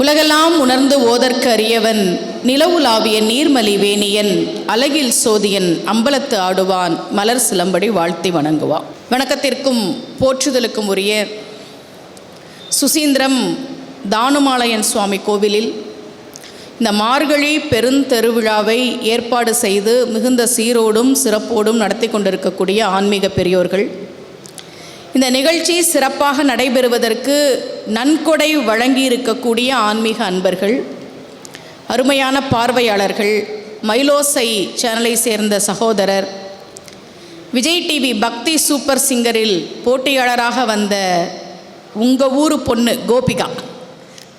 உலகெல்லாம் உணர்ந்து ஓதற்கு அறியவன், நிலவுலாவிய நீர்மலி வேணியன், அழகில் சோதியன், அம்பலத்து ஆடுவான், மலர் சிலம்படி வாழ்த்தி வணங்குவான். வணக்கத்திற்கும் போற்றுதலுக்கும் உரிய சுசீந்திரம் தானுமாலயன் சுவாமி கோவிலில் இந்த மார்கழி பெருந்தெருவிழாவை ஏற்பாடு செய்து மிகுந்த சீரோடும் சிறப்போடும் நடத்தி கொண்டிருக்கக்கூடிய ஆன்மீக பெரியோர்கள், இந்த நிகழ்ச்சி சிறப்பாக நடைபெறுவதற்கு நன்கொடை வழங்கியிருக்கக்கூடிய ஆன்மீக அன்பர்கள், அருமையான பார்வையாளர்கள், மயிலோசை சேனலை சேர்ந்த சகோதரர், விஜய் டிவி பக்தி சூப்பர் சிங்கரில் போட்டியாளராக வந்த உங்கள் ஊர் பொண்ணு கோபிகா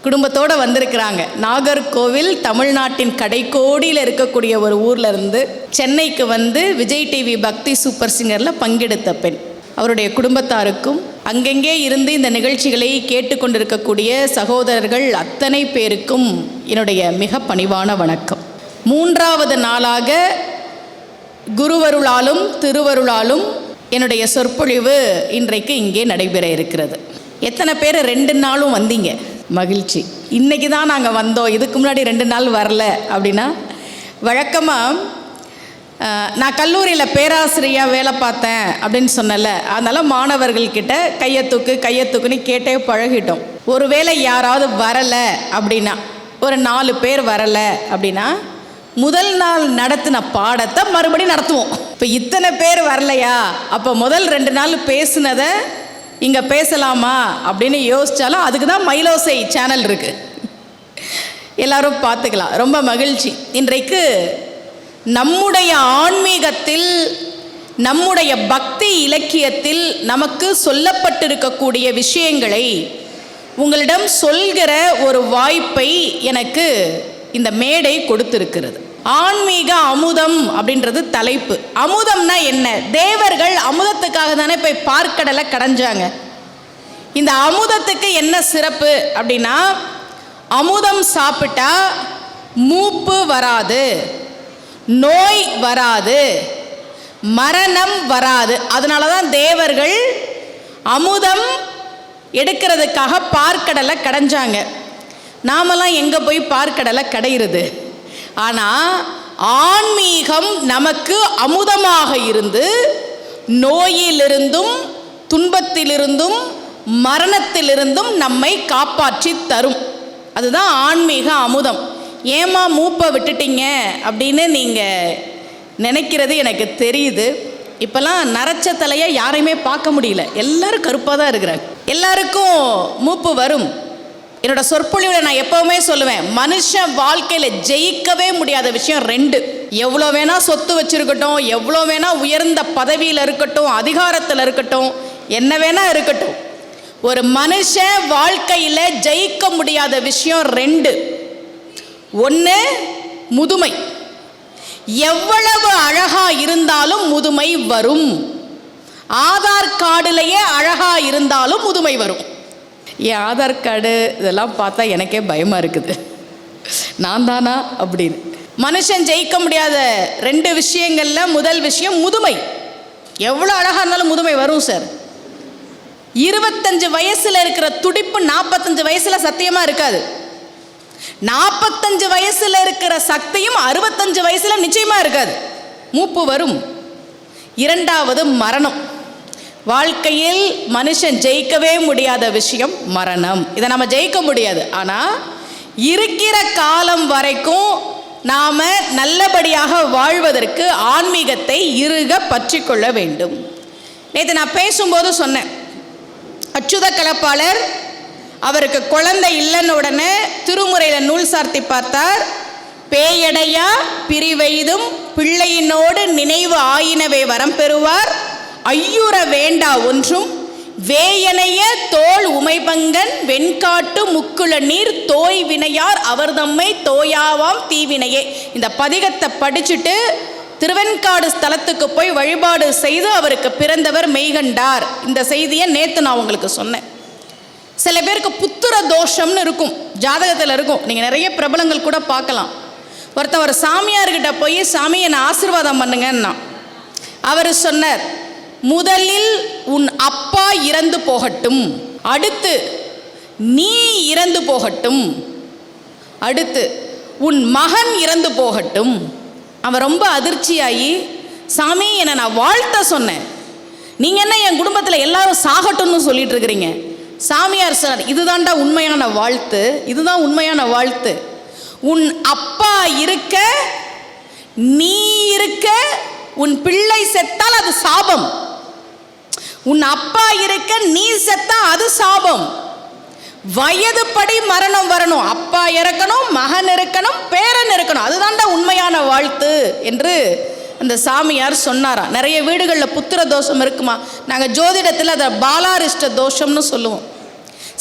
குடும்பத்தோடு வந்திருக்கிறாங்க. நாகர்கோவில் தமிழ்நாட்டின் கடைக்கோடியில் இருக்கக்கூடிய ஒரு ஊரில் இருந்து சென்னைக்கு வந்து விஜய் டிவி பக்தி சூப்பர் சிங்கரில் பங்கெடுத்த பெண். அவருடைய குடும்பத்தாருக்கும் அங்கெங்கே இருந்து இந்த நிகழ்ச்சிகளை கேட்டுக்கொண்டிருக்கக்கூடிய சகோதரர்கள் அத்தனை பேருக்கும் என்னுடைய மிக பணிவான வணக்கம். மூன்றாவது நாளாக குருவருளாலும் திருவருளாலும் என்னுடைய சொற்பொழிவு இன்றைக்கு இங்கே நடைபெற இருக்கிறது. எத்தனை பேர் 2 நாளும் வந்தீங்க? மகிழ்ச்சி. இன்றைக்கி தான் நாங்கள் வந்தோம், இதுக்கு முன்னாடி 2 நாள் வரல அப்படின்னா, வழக்கமாக நான் கல்லூரியில் பேராசிரியராக வேலை பார்த்தேன் அப்படின்னு சொன்னல, அதனால் மாணவர்கள்கிட்ட கையத்தூக்குன்னு கேட்டே பழகிட்டோம். ஒருவேளை யாராவது வரலை அப்படின்னா, ஒரு 4 பேர் வரலை அப்படின்னா, முதல் நாள் நடத்தின பாடத்தை மறுபடியும் நடத்துவோம். இப்போ இத்தனை பேர் வரலையா, அப்போ முதல் 2 நாள் பேசுனதை இங்கே பேசலாமா அப்படின்னு யோசித்தாலும் அதுக்கு தான் மயிலோசை சேனல் இருக்குது, எல்லோரும் பார்த்துக்கலாம். ரொம்ப மகிழ்ச்சி. இன்றைக்கு நம்முடைய ஆன்மீகத்தில், நம்முடைய பக்தி இலக்கியத்தில் நமக்கு சொல்லப்பட்டிருக்கக்கூடிய விஷயங்களை உங்களிடம் சொல்கிற ஒரு வாய்ப்பை எனக்கு இந்த மேடை கொடுத்திருக்கிறது. ஆன்மீக அமுதம் அப்படின்றது தலைப்பு. அமுதம்னா என்ன? தேவர்கள் அமுதத்துக்காக தானே போய் பார்க்கடலை கடைஞ்சாங்க. இந்த அமுதத்துக்கு என்ன சிறப்பு அப்படின்னா, அமுதம் சாப்பிட்டா மூப்பு வராது, நோய் வராது, மரணம் வராது. அதனால தான் தேவர்கள் அமுதம் எடுக்கிறதுக்காக பார்க்கடலை கடைஞ்சாங்க. நாமெல்லாம் எங்கே போய் பார்க்கடலை கடையிறது? ஆனால் ஆன்மீகம் நமக்கு அமுதமாக இருந்து நோயிலிருந்தும் துன்பத்திலிருந்தும் மரணத்திலிருந்தும் நம்மை காப்பாற்றி தரும். அதுதான் ஆன்மீக அமுதம். ஏமா மூப்பை விட்டுட்டீங்க அப்படின்னு நீங்கள் நினைக்கிறது எனக்கு தெரியுது. இப்போல்லாம் நரைச்ச தலையை யாரையுமே பார்க்க முடியல, எல்லாரும் கருப்பாக தான் இருக்கிறாங்க. எல்லாருக்கும் மூப்பு வரும். என்னோட சொற்பொழிவில் நான் எப்போவுமே சொல்லுவேன், மனுஷன் வாழ்க்கையில் ஜெயிக்கவே முடியாத விஷயம் 2. எவ்வளோ வேணால் சொத்து வச்சுருக்கட்டும், எவ்வளோ வேணால் உயர்ந்த பதவியில் இருக்கட்டும், அதிகாரத்தில் இருக்கட்டும், என்ன வேணால் இருக்கட்டும், ஒரு மனுஷன் வாழ்க்கையில் ஜெயிக்க முடியாத விஷயம் 2. 1 முதுமை. எவ்வளவு அழகாக இருந்தாலும் முதுமை வரும். ஆதார் கார்டுலேயே அழகாக இருந்தாலும் முதுமை வரும். என் ஆதார் கார்டு இதெல்லாம் பார்த்தா எனக்கே பயமாக இருக்குது, நான் தானா அப்படின்னு. மனுஷன் ஜெயிக்க முடியாத 2 விஷயங்களில் முதல் விஷயம் முதுமை. எவ்வளோ அழகாக இருந்தாலும் முதுமை வரும் சார். 25 வயசில் இருக்கிற துடிப்பு 45 வயசில் சத்தியமாக இருக்காது. 45 வயசில் இருக்கிற சக்தியும் 65 வயசில் நிச்சயமாக இருக்காது. மூப்பு வரும். 2வது மரணம். வாழ்க்கையில் மனுஷன் ஜெயிக்கவே முடியாத விஷயம் மரணம். இதை நம்ம ஜெயிக்க முடியாது. ஆனால் இருக்கிற காலம் வரைக்கும் நாம் நல்லபடியாக வாழ்வதற்கு ஆன்மீகத்தை இறுக பற்றி கொள்ள வேண்டும். நேற்று நான் பேசும்போது சொன்னேன், அச்சுத கலப்பாளர் அவருக்கு குழந்தை இல்லைன்னு உடனே திருமுறையில் நூல் சார்த்தி பார்த்தார். பேயடையா பிரிவெய்தும் பிள்ளையினோடு நினைவு ஆயினவே வரம் பெறுவார், ஐயுற வேண்டா ஒன்றும் வேயனைய தோல் உமைபங்கன் வெண்காட்டு முக்குள நீர் தோய் வினையார் அவர் தம்மை தோயாவாம் தீவினையே. இந்த பதிகத்தை படிச்சுட்டு திருவெண்காடு ஸ்தலத்துக்கு போய் வழிபாடு செய்து அவருக்கு பிறந்தவர் மெய்கண்டார். இந்த செய்தியை நேற்று நான் உங்களுக்கு சொன்னேன். சில பேருக்கு புத்திர தோஷம்னு இருக்கும், ஜாதகத்தில் இருக்கும். நீங்கள் நிறைய பிரபலங்கள் கூட பார்க்கலாம். ஒருத்தவர் சாமியார்கிட்ட போய் சாமி என்னை ஆசீர்வாதம் பண்ணுங்கன்னா, அவர் சொன்னார், முதலில் உன் அப்பா இறந்து போகட்டும், அடுத்து நீ இறந்து போகட்டும், அடுத்து உன் மகன் இறந்து போகட்டும். அவன் ரொம்ப அதிர்ச்சியாகி, சாமி என்னை நான் வாழ்த்த சொன்னேன், நீங்கள் என்ன என் குடும்பத்தில் எல்லாரும் சாகட்டும்னு சொல்லிட்டு இருக்கிறீங்க. சாமியார் சார், இதுதான்டா உண்மையான வாழ்த்து, இதுதான் உண்மையான வாழ்த்து. உன் அப்பா இருக்க நீ இருக்க உன் பிள்ளை செத்தால் அது சாபம். உன் அப்பா இருக்க நீ செத்தா அது சாபம். வயதுப்படி மரணம் வரணும், அப்பா இறக்கணும், மகன் இருக்கணும், பேரன் இருக்கணும், அதுதான்டா உண்மையான வாழ்த்து என்று அந்த சாமியார் சொன்னாராம். நிறைய வீடுகளில் புத்திர தோஷம் இருக்குமா, நாங்கள் ஜோதிடத்தில் அதை பாலாரிஷ்ட தோஷம்னு சொல்லுவோம்.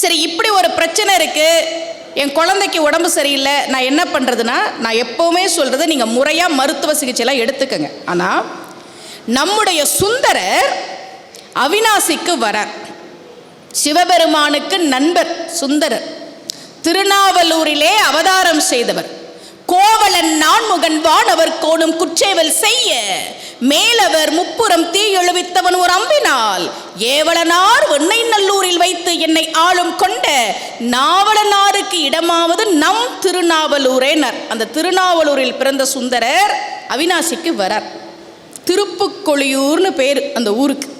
சரி, இப்படி ஒரு பிரச்சனை இருக்குது, என் குழந்தைக்கு உடம்பு சரியில்லை, நான் என்ன பண்ணுறதுன்னா, நான் எப்போவுமே சொல்கிறது, நீங்கள் முறையாக மருத்துவ சிகிச்சைலாம் எடுத்துக்கங்க. ஆனால் நம்முடைய சுந்தரர் அவிநாசிக்கு வர, சிவபெருமானுக்கு நண்பர் சுந்தரர், திருநாவலூரிலே அவதாரம் செய்தவர், கோவலன் நான்முகன் வானவர் கோணும் குற்றேவல் செய்ய மேலவர் முப்புறம் தீ எழுவித்தவன் ஒரு அம்பினால் ஏவலனார் வெண்ணை நல்லூரில் வைத்து என்னை ஆளும் கொண்ட நாவலனாருக்கு இடமாவது நம் திருநாவலூரேனர். அந்த திருநாவலூரில் பிறந்த சுந்தரர் அவிநாசிக்கு வரார். திருப்புக்கொழியூர்னு பேர் அந்த ஊருக்கு.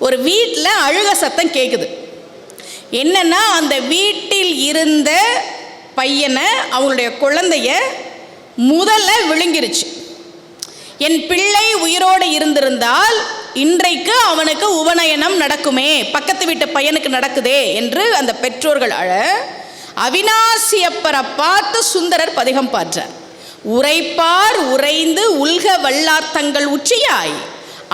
ஒரு வீட்டில் அழுக சத்தம் கேட்குது. என்னன்னா, அந்த வீட்டில் இருந்த பையனை, அவங்களுடைய குழந்தைய முதல்ல விழுங்கிருச்சு. என் பிள்ளை உயிரோடு இருந்திருந்தால் இன்றைக்கு அவனுக்கு உபநயனம் நடக்குமே, பக்கத்து வீட்டு பையனுக்கு நடக்குதே என்று அந்த பெற்றோர்கள் அழ, அவிநாசியப்பரை பார்த்து சுந்தரர் பதிகம் பாற்றார். உரைப்பார் உறைந்து உல்க வல்லார் தங்கள் உச்சியாய்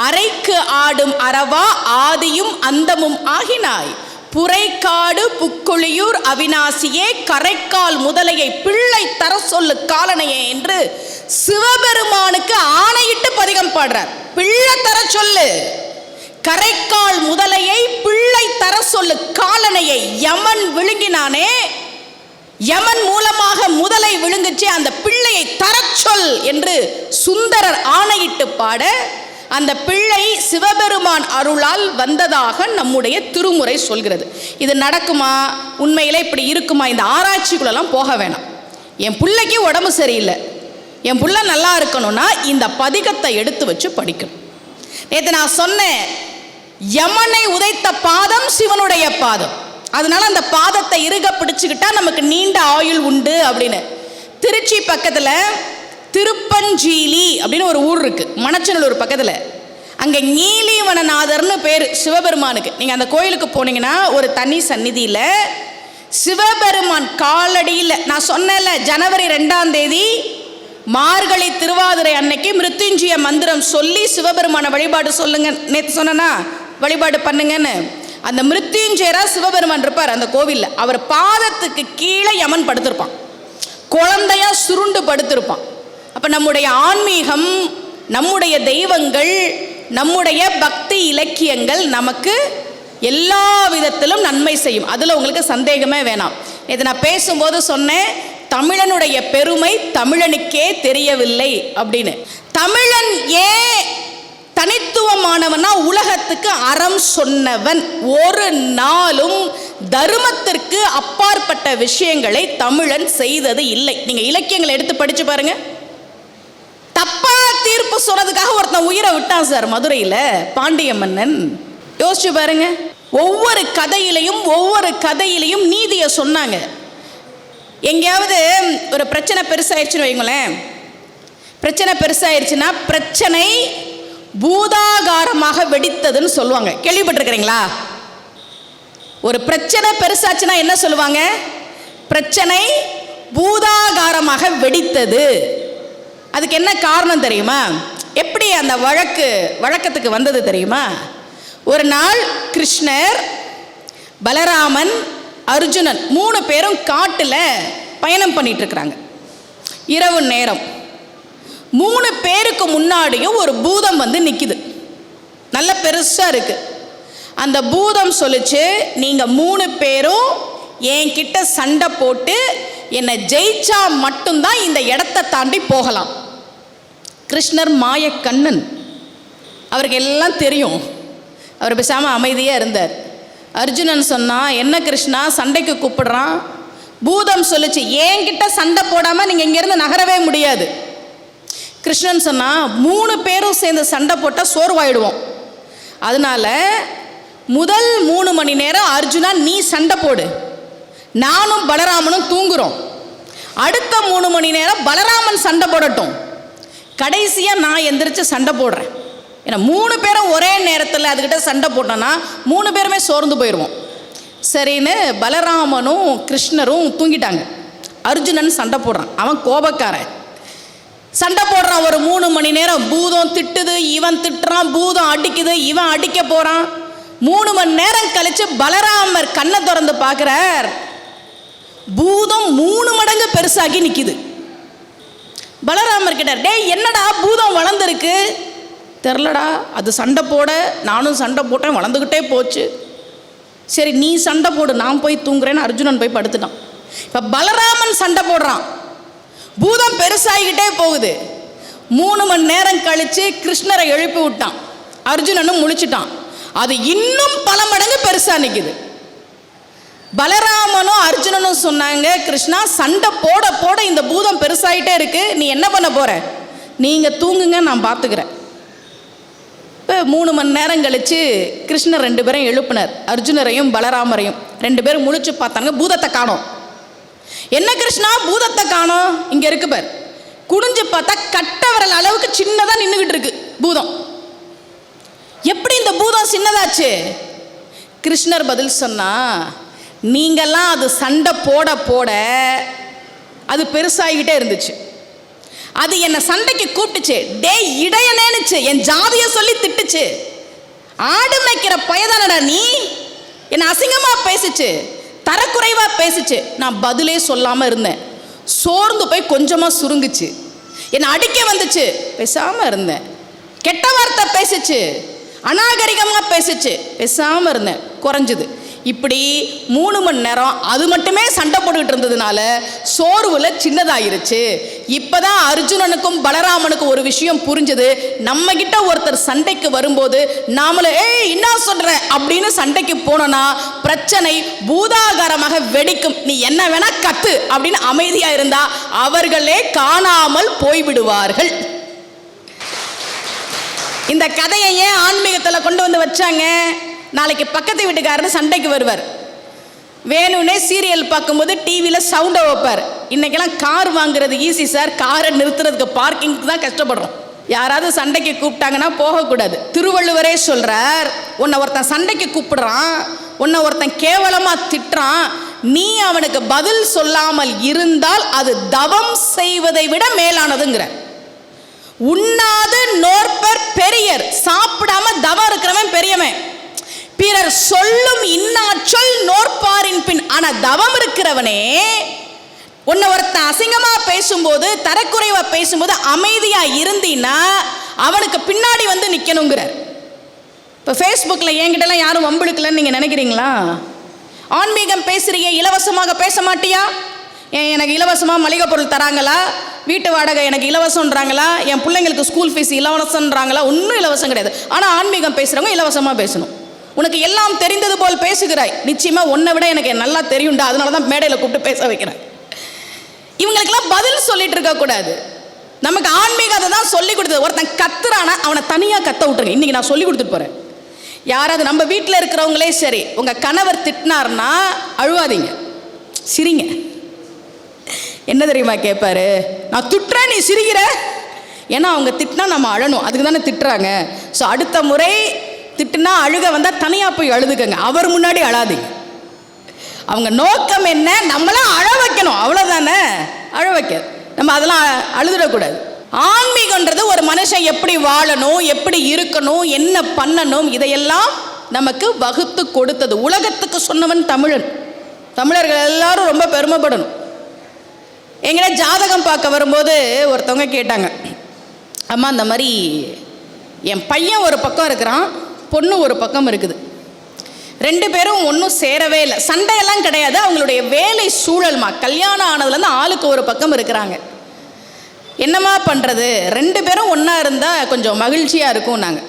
அரைக்கு ஆடும் அரவா ஆதியும் அந்தமும் ஆகினாய் புரைக்காடு புக்குழியூர் அவிநாசியே கரைக்கால் முதலையை பிள்ளை தர சொல்லு காலனையே என்று சிவபெருமானுக்கு ஆணையிட்டு பதிகம் பாடுறார். பிள்ளை தர சொல்லு, கரைக்கால் முதலையை பிள்ளை தர சொல்லு காலனையை யமன் விழுங்கினானே, யமன் மூலமாக முதலை விழுங்குச்சு, அந்த பிள்ளையை தர சொல் என்று சுந்தரர் ஆணையிட்டு பாட, அந்த பிள்ளை சிவபெருமான் அருளால் வந்ததாக நம்முடைய திருமுறை சொல்கிறது. இது நடக்குமா, உண்மையிலே இப்படி இருக்குமா, இந்த ஆராய்ச்சிக்குள்ளெல்லாம் போக வேணாம். என் பிள்ளைக்கு உடம்பு சரியில்லை, என் பிள்ளை நல்லா இருக்கணும்னா இந்த பதிகத்தை எடுத்து வச்சு படிக்கணும். நேற்று நான் சொன்னேன், யமனை உதைத்த பாதம் சிவனுடைய பாதம், அதனால அந்த பாதத்தை இறுக பிடிச்சுக்கிட்டா நமக்கு நீண்ட ஆயுள் உண்டு அப்படின்னு. திருச்சி பக்கத்தில் திருப்பஞ்சீலி அப்படின்னு ஒரு ஊர் இருக்கு, மணச்சநல்லூர் பக்கத்தில். அங்கே நீலிவனநாதர்னு பேர் சிவபெருமானுக்கு. நீங்கள் அந்த கோயிலுக்கு போனீங்கன்னா ஒரு தனி சந்நிதியில் சிவபெருமான் காலடியில், நான் சொன்னேன்ல ஜனவரி 2ஆம் தேதி மார்கழி திருவாதிரை அன்னைக்கு மிருத்யுஞ்சய மந்திரம் சொல்லி சிவபெருமான வழிபாடு சொல்லுங்க, நேற்று சொன்னா வழிபாடு பண்ணுங்கன்னு. அந்த மிருத்யுஞ்சயரா சிவபெருமான் இருப்பார் அந்த கோவிலில். அவர் பாதத்துக்கு கீழே யமன் படுத்திருப்பான், குழந்தையா சுருண்டு படுத்திருப்பான். அப்போ நம்முடைய ஆன்மீகம், நம்முடைய தெய்வங்கள், நம்முடைய பக்தி இலக்கியங்கள் நமக்கு எல்லா விதத்திலும் நன்மை செய்யும். அதில் உங்களுக்கு சந்தேகமே வேணாம். இது நான் பேசும்போது சொன்னேன், தமிழனுடைய பெருமை தமிழனுக்கே தெரியவில்லை அப்படின்னு. தமிழன் ஏன் தனித்துவமானவனா, உலகத்துக்கு அறம் சொன்னவன். ஒரு நாளும் தர்மத்திற்கு அப்பாற்பட்ட விஷயங்களை தமிழன் செய்தது இல்லை. நீங்க இலக்கியங்களை எடுத்து படிச்சு பாருங்க. தப்பா தீர்ப்பு சொன்னதுக்காக ஒருத்தன் உயிரை விட்டான் சார் மதுரையில், பாண்டிய மன்னன். யோசிச்சு பாருங்க. ஒவ்வொரு கதையிலையும் நீதியை சொன்னாங்க. எங்கேயாவது ஒரு பிரச்சனை பெருசாயிருச்சுன்னு வைங்களேன், பிரச்சனை பெருசாயிருச்சுன்னா பிரச்சனை பூதாகாரமாக வெடித்ததுன்னு சொல்லுவாங்க. கேள்விப்பட்டிருக்கிறீங்களா? ஒரு பிரச்சனை பெருசாச்சுன்னா என்ன சொல்லுவாங்க? பிரச்சனை பூதாகாரமாக வெடித்தது. அதுக்கு என்ன காரணம் தெரியுமா? எப்படி அந்த வழக்கத்துக்கு வந்தது தெரியுமா? ஒரு நாள் கிருஷ்ணர், பலராமன், அர்ஜுனன் 3 பேரும் காட்டில் பயணம் பண்ணிட்டு இருக்கிறாங்க. இரவு நேரம். 3 பேருக்கு முன்னாடியும் ஒரு பூதம் வந்து நிற்குது, நல்ல பெருசாக இருக்கு. அந்த பூதம் சொல்லிச்சு, நீங்கள் 3 பேரும் என்கிட்ட சண்டை போட்டு என்னை ஜெயிச்சா மட்டும்தான் இந்த இடத்தை தாண்டி போகலாம். கிருஷ்ணர் மாயக்கண்ணன், அவருக்கு எல்லாம் தெரியும். அவர் பேசாமல் அமைதியாக இருந்தார். அர்ஜுனன் சொன்னா, என்ன கிருஷ்ணா சண்டைக்கு கூப்பிடுறான், பூதம் சொல்லுச்சு, என்கிட்ட சண்டை போடாமல் நீங்கள் இங்கேருந்து நகரவே முடியாது. கிருஷ்ணன் சொன்னா, 3 பேரும் சேர்ந்து சண்டை போட்டால் சோர்வாயிடுவோம். அதனால முதல் 3 மணி நேரம் அர்ஜுனா நீ சண்டை போடு, நானும் பலராமனும் தூங்குறோம். அடுத்த 3 மணி நேரம் பலராமன் சண்டை போடட்டும், கடைசியாக நான் எந்திரிச்சு சண்டை போடுறேன். ஏன்னா 3 பேரும் ஒரே நேரத்தில் அதுக்கிட்ட சண்டை போட்டோன்னா 3 பேருமே சோர்ந்து போயிடுவோம். சரின்னு பலராமனும் கிருஷ்ணரும் தூங்கிட்டாங்க. அர்ஜுனன் சண்டை போடுறான், அவன் கோபக்காரன். சண்டை போடுறான் ஒரு 3 மணி நேரம். பூதம் திட்டுது, இவன் திட்டுறான், பூதம் அடிக்குது, இவன் அடிக்க போகிறான். 3 மணி நேரம் கழித்து பலராமர் கண்ணை திறந்து பார்க்குறார், பூதம் 3 மடங்கு பெருசாகி நிற்கிது. பலராமர் கிட்ட, டேய் என்னடா பூதம் வளர்ந்துருக்கு? தெரிலடா, அது சண்டை போட நானும் சண்டை போட்டேன், வளர்ந்துக்கிட்டே போச்சு. சரி நீ சண்டை போடு, நான் போய் தூங்குறேன்னு அர்ஜுனன் போய் படுத்துட்டான். இப்போ பலராமன் சண்டை போடுறான், பூதம் பெருசாகிக்கிட்டே போகுது. 3 மணி நேரம் கழித்து கிருஷ்ணரை எழுப்பி விட்டான், அர்ஜுனனும் முழிச்சிட்டான். அது இன்னும் பல மடங்கு பெருசாக நிற்குது. பலராமனும் அர்ஜுனனும் சொன்னாங்க, கிருஷ்ணா சண்டை போட போட இந்த பூதம் பெருசாகிட்டே இருக்கு, நீ என்ன பண்ண போற? நீங்கள் தூங்குங்க, நான் பார்த்துக்கிறேன். இப்போ 3 மணி நேரம் கழித்து கிருஷ்ணர் 2 பேரையும் எழுப்பினார், அர்ஜுனரையும் பலராமரையும். 2 பேரும் முழிச்சு பார்த்தாங்க, பூதத்தை காணோம். என்ன கிருஷ்ணா பூதத்தை காணோம்? இங்கே இருக்கு பார். குனிஞ்சு பார்த்தா கட்ட விரல் அளவுக்கு சின்னதாக நின்றுக்கிட்டு இருக்கு பூதம். எப்படி இந்த பூதம் சின்னதாச்சு? கிருஷ்ணர் பதில் சொன்னா, நீங்கள்லாம் அது சண்டை போட போட அது பெருசாகிக்கிட்டே இருந்துச்சு. அது என்னை சண்டைக்கு கூப்பிட்டுச்சு, டே இடையனேனுச்சு, என் ஜாதியை சொல்லி திட்டுச்சு. ஆடு மேய்க்கிற பயதானடா நீ, என்னை அசிங்கமாக பேசிச்சு, தரக்குறைவாக பேசிச்சு. நான் பதிலே சொல்லாமல் இருந்தேன். சோர்ந்து போய் கொஞ்சமாக சுருங்குச்சு. என்னை அடிக்க வந்துச்சு, பேசாமல் இருந்தேன். கெட்ட வார்த்தை பேசிச்சு, அநாகரிகமாக பேசிச்சு, பேசாமல் இருந்தேன், குறைஞ்சிது. இப்படி 3 மணி நேரம் அது மட்டுமே சண்டை போட்டுக்கிட்டு இருந்ததுனால சோர்வில் சின்னதாயிருச்சு. இப்போ தான் அர்ஜுனனுக்கும் பலராமனுக்கும் ஒரு விஷயம் புரிஞ்சது. நம்மக்கிட்ட ஒருத்தர் சண்டைக்கு வரும்போது நாமளே என்ன சொல்கிற அப்படின்னு சண்டைக்கு போனோன்னா பிரச்சனை பூதாகாரமாக வெடிக்கும். நீ என்ன வேணா கத்து அப்படின்னு அமைதியாக இருந்தால் அவர்களே காணாமல் போய்விடுவார்கள். இந்த கதையை ஏன் ஆன்மீகத்தில் கொண்டு வந்து வச்சாங்க? நாளைக்கு பக்கத்து வீட்டுக்காரர் சண்டைக்கு வருவார், வேணும்னே சீரியல் பார்க்கும்போது டிவியில் சவுண்டை வைப்பார். இன்றைக்கெல்லாம் கார் வாங்குறது ஈஸி சார், காரை நிறுத்துறதுக்கு பார்க்கிங்க்கு தான் கஷ்டப்படுறோம். யாராவது சண்டைக்கு கூப்பிட்டாங்கன்னா போகக்கூடாது. திருவள்ளுவரே சொல்கிறார், உன்னை ஒருத்தன் சண்டைக்கு கூப்பிடுறான், உன்னை ஒருத்தன் கேவலமாக திட்டுறான், நீ அவனுக்கு பதில் சொல்லாமல் இருந்தால் அது தவம் செய்வதை விட மேலானதுங்கிற. உண்ணாது நோற்பர் பெரியர், சாப்பிடாம தவம் இருக்கிறவன் பெரியவன். பிறர் சொல்லும் இன்னாச்சொல் நோற்பாரின் பின். ஆனா தவம் இருக்கிறவனே, உன்னை ஒருத்தன் அசிங்கமா பேசும்போது தரக்குறைவா பேசும்போது அமைதியா இருந்தீன்னா அவனுக்கு பின்னாடி வந்து நிக்கணுங்கிறார். இப்போ ஃபேஸ்புக்கில் என்கிட்டலாம் யாரும் வம்பிழுக்கலன்னு நீங்கள் நினைக்கிறீங்களா? ஆன்மீகம் பேசுறிய, இலவசமாக பேச மாட்டியா? எனக்கு இலவசமாக மளிகை பொருள் தராங்களா? வீட்டு வாடகை எனக்கு இலவசம்ன்றாங்களா? என் பிள்ளைங்களுக்கு ஸ்கூல் ஃபீஸ் இலவசம்ன்றாங்களா? ஒன்றும் இலவசம் கிடையாது. ஆனால் ஆன்மீகம் பேசுகிறவங்க இலவசமாக பேசணும். உனக்கு எல்லாம் தெரிந்தது போல் பேசுகிறாய், நிச்சயமாக உன்னை விட எனக்கு நல்லா தெரியும்டா, அதனால தான் மேடையில் கூப்பிட்டு பேச வைக்கிறேன். இவங்களுக்கெல்லாம் பதில் சொல்லிட்டு இருக்கக்கூடாது. நமக்கு ஆன்மீகத்தை தான் சொல்லி கொடுத்தது. ஒருத்தன் கத்துறானா அவனை தனியாக கத்த விட்டுருங்க. இன்றைக்கி நான் சொல்லி கொடுத்துட்டு போகிறேன். யாராவது நம்ம வீட்டில் இருக்கிறவங்களே சரி, உங்கள் கணவர் திட்டினார்னா அழுவாதீங்க, சிரிங்க. என்ன தெரியுமா கேட்பாரு? நான் திட்டுறேன் நீ சிரிக்கிற. ஏன்னா அவங்க திட்டினா நம்ம அழணும், அதுக்கு தானே திட்டுறாங்க. ஸோ அடுத்த முறை திட்டுனா அழுக வந்தால் தனியாக போய் அழுதுக்கங்க, அவர் முன்னாடி அழாதீங்க. அவங்க நோக்கம் என்ன? நம்மளாம் அழ வைக்கணும், அவ்வளோதானே. அழ வைக்க நம்ம அதெல்லாம் அழுதுடக்கூடாது. ஆன்மீகன்றது ஒரு மனுஷன் எப்படி வாழணும், எப்படி இருக்கணும், என்ன பண்ணணும், இதையெல்லாம் நமக்கு வகுத்து கொடுத்தது. உலகத்துக்கு சொன்னவன் தமிழன். தமிழர்கள் எல்லாரும் ரொம்ப பெருமைப்படணும். எங்கிட்ட ஜாதகம் பார்க்க வரும்போது ஒருத்தவங்க கேட்டாங்க, அம்மா இந்த மாதிரி என் பையன் ஒரு பக்கம் இருக்கிறான், பொண்ணு ஒரு பக்கம் இருக்குது, 2 பேரும் ஒன்றும் சேரவே இல்லை, சண்டையெல்லாம் கிடையாது, அவங்களுடைய வேலை சூழல்மா, கல்யாணம் ஆனதுலேருந்து ஆளுக்கு ஒரு பக்கம் இருக்கிறாங்க, என்னம்மா பண்ணுறது? 2 பேரும் ஒன்றா இருந்தால் கொஞ்சம் மகிழ்ச்சியாக இருக்கும். நாங்கள்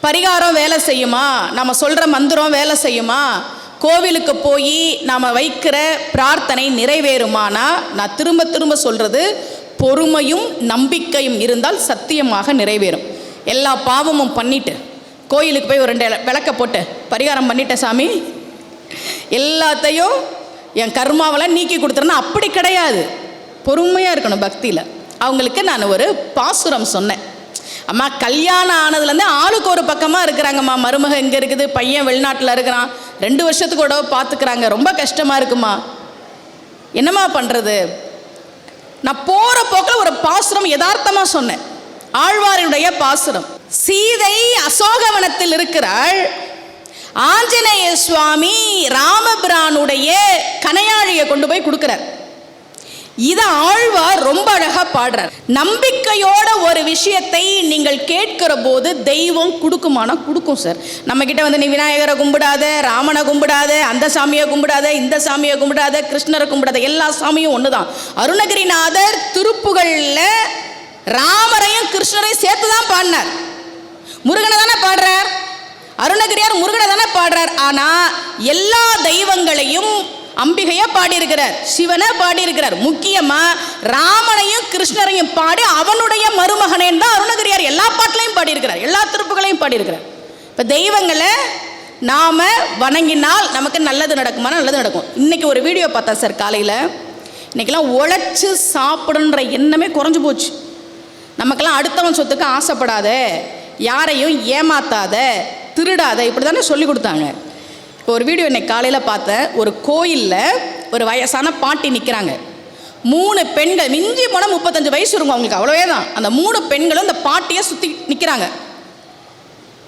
பரிகாரம் வேலை செய்யுமா, நம்ம சொல்கிற மந்திரம் வேலை செய்யுமா, கோவிலுக்கு போய் நாம் வைக்கிற பிரார்த்தனை நிறைவேறுமானா, நான் திரும்ப திரும்ப சொல்கிறது, பொறுமையும் நம்பிக்கையும் இருந்தால் சத்தியமாக நிறைவேறும். எல்லா பாவமும் பண்ணிட்டு கோயிலுக்கு போய் ஒரு 2 விளக்க போட்டு பரிகாரம் பண்ணிட்டேன் சாமி, எல்லாத்தையும் என் கர்மாவெல்லாம் நீக்கி கொடுத்துறேன்னா அப்படி கிடையாது. பொறுமையாக இருக்கணும் பக்தியில். அவங்களுக்கு நான் ஒரு பாசுரம் சொன்னேன். அம்மா, கல்யாணம் ஆனதுலேருந்து ஆளுக்கு ஒரு பக்கமாக இருக்கிறாங்கம்மா. மருமக இங்கே இருக்குது, பையன் வெளிநாட்டில் இருக்கிறான், 2 வருஷத்துக்கு கூட பார்த்துக்கிறாங்க, ரொம்ப கஷ்டமாக இருக்குமா, என்னம்மா பண்ணுறது? நான் போகிற போக்கில் ஒரு பாசுரம் யதார்த்தமாக சொன்னேன். ஆழ்வாருடைய பாசுரம். சீதை அசோகவனத்தில் இருக்கிறாள். ஆஞ்சநேய சுவாமி ராமபிரானுடைய கனையாழியை கொண்டு போய் கொடுக்குறார். இதை ஆழ்வார் ரொம்ப அழகாக பாடுறார். நம்பிக்கையோட ஒரு விஷயத்தை நீங்கள் கேட்கிற போது தெய்வம் கொடுக்குமானா கொடுக்கும் சார். நம்மக்கிட்ட வந்து நீ விநாயகரை கும்பிடாத, ராமனை கும்பிடாத, அந்த சாமியை கும்பிடாத, இந்த சாமியை கும்பிடாத, கிருஷ்ணரை கும்பிடாத, எல்லா சாமியும் ஒன்று தான். அருணகிரிநாதர் திருப்புகழில் ராமரையும் கிருஷ்ணரையும் சேர்த்து தான் பாடினார். முருகனை தானே பாடுறார், அருணகிரியார் முருகனை தானே பாடுறார். ஆனால் எல்லா தெய்வங்களையும் அம்பிகையா பாடியிருக்கிறார், சிவனை பாடியிருக்கிறார். முக்கியமாக ராமனையும் கிருஷ்ணரையும் பாடி அவனுடைய மருமகனேன்னு தான் அருணகிரியார் எல்லா பாட்டிலையும் பாடியிருக்கிறார், எல்லா திருப்புகளையும் பாடியிருக்கிறார். இப்போ தெய்வங்களை நாம் வணங்கினால் நமக்கு நல்லது நடக்குமானா நல்லது நடக்கும். இன்றைக்கி ஒரு வீடியோ பார்த்தேன் சார் காலையில். இன்றைக்கெல்லாம் உழைச்சி சாப்பிடணுன்ற எண்ணமே குறைஞ்சி போச்சு. நமக்கெல்லாம் அடுத்தவன் சொத்துக்கு ஆசைப்படாத, யாரையும் ஏமாத்தாத, திருடாத, இப்படி தானே சொல்லி கொடுத்தாங்க. இப்போ ஒரு வீடியோ இன்னைக்கு காலையில் பார்த்தேன். ஒரு கோயிலில் ஒரு வயசான பாட்டி நிற்கிறாங்க. 3 பெண்கள், மிஞ்சி போனால் 35 வயசு இருக்கும் அவங்களுக்கு, அவ்வளோவே தான். அந்த 3 பெண்களும் இந்த பாட்டியை சுற்றி நிற்கிறாங்க.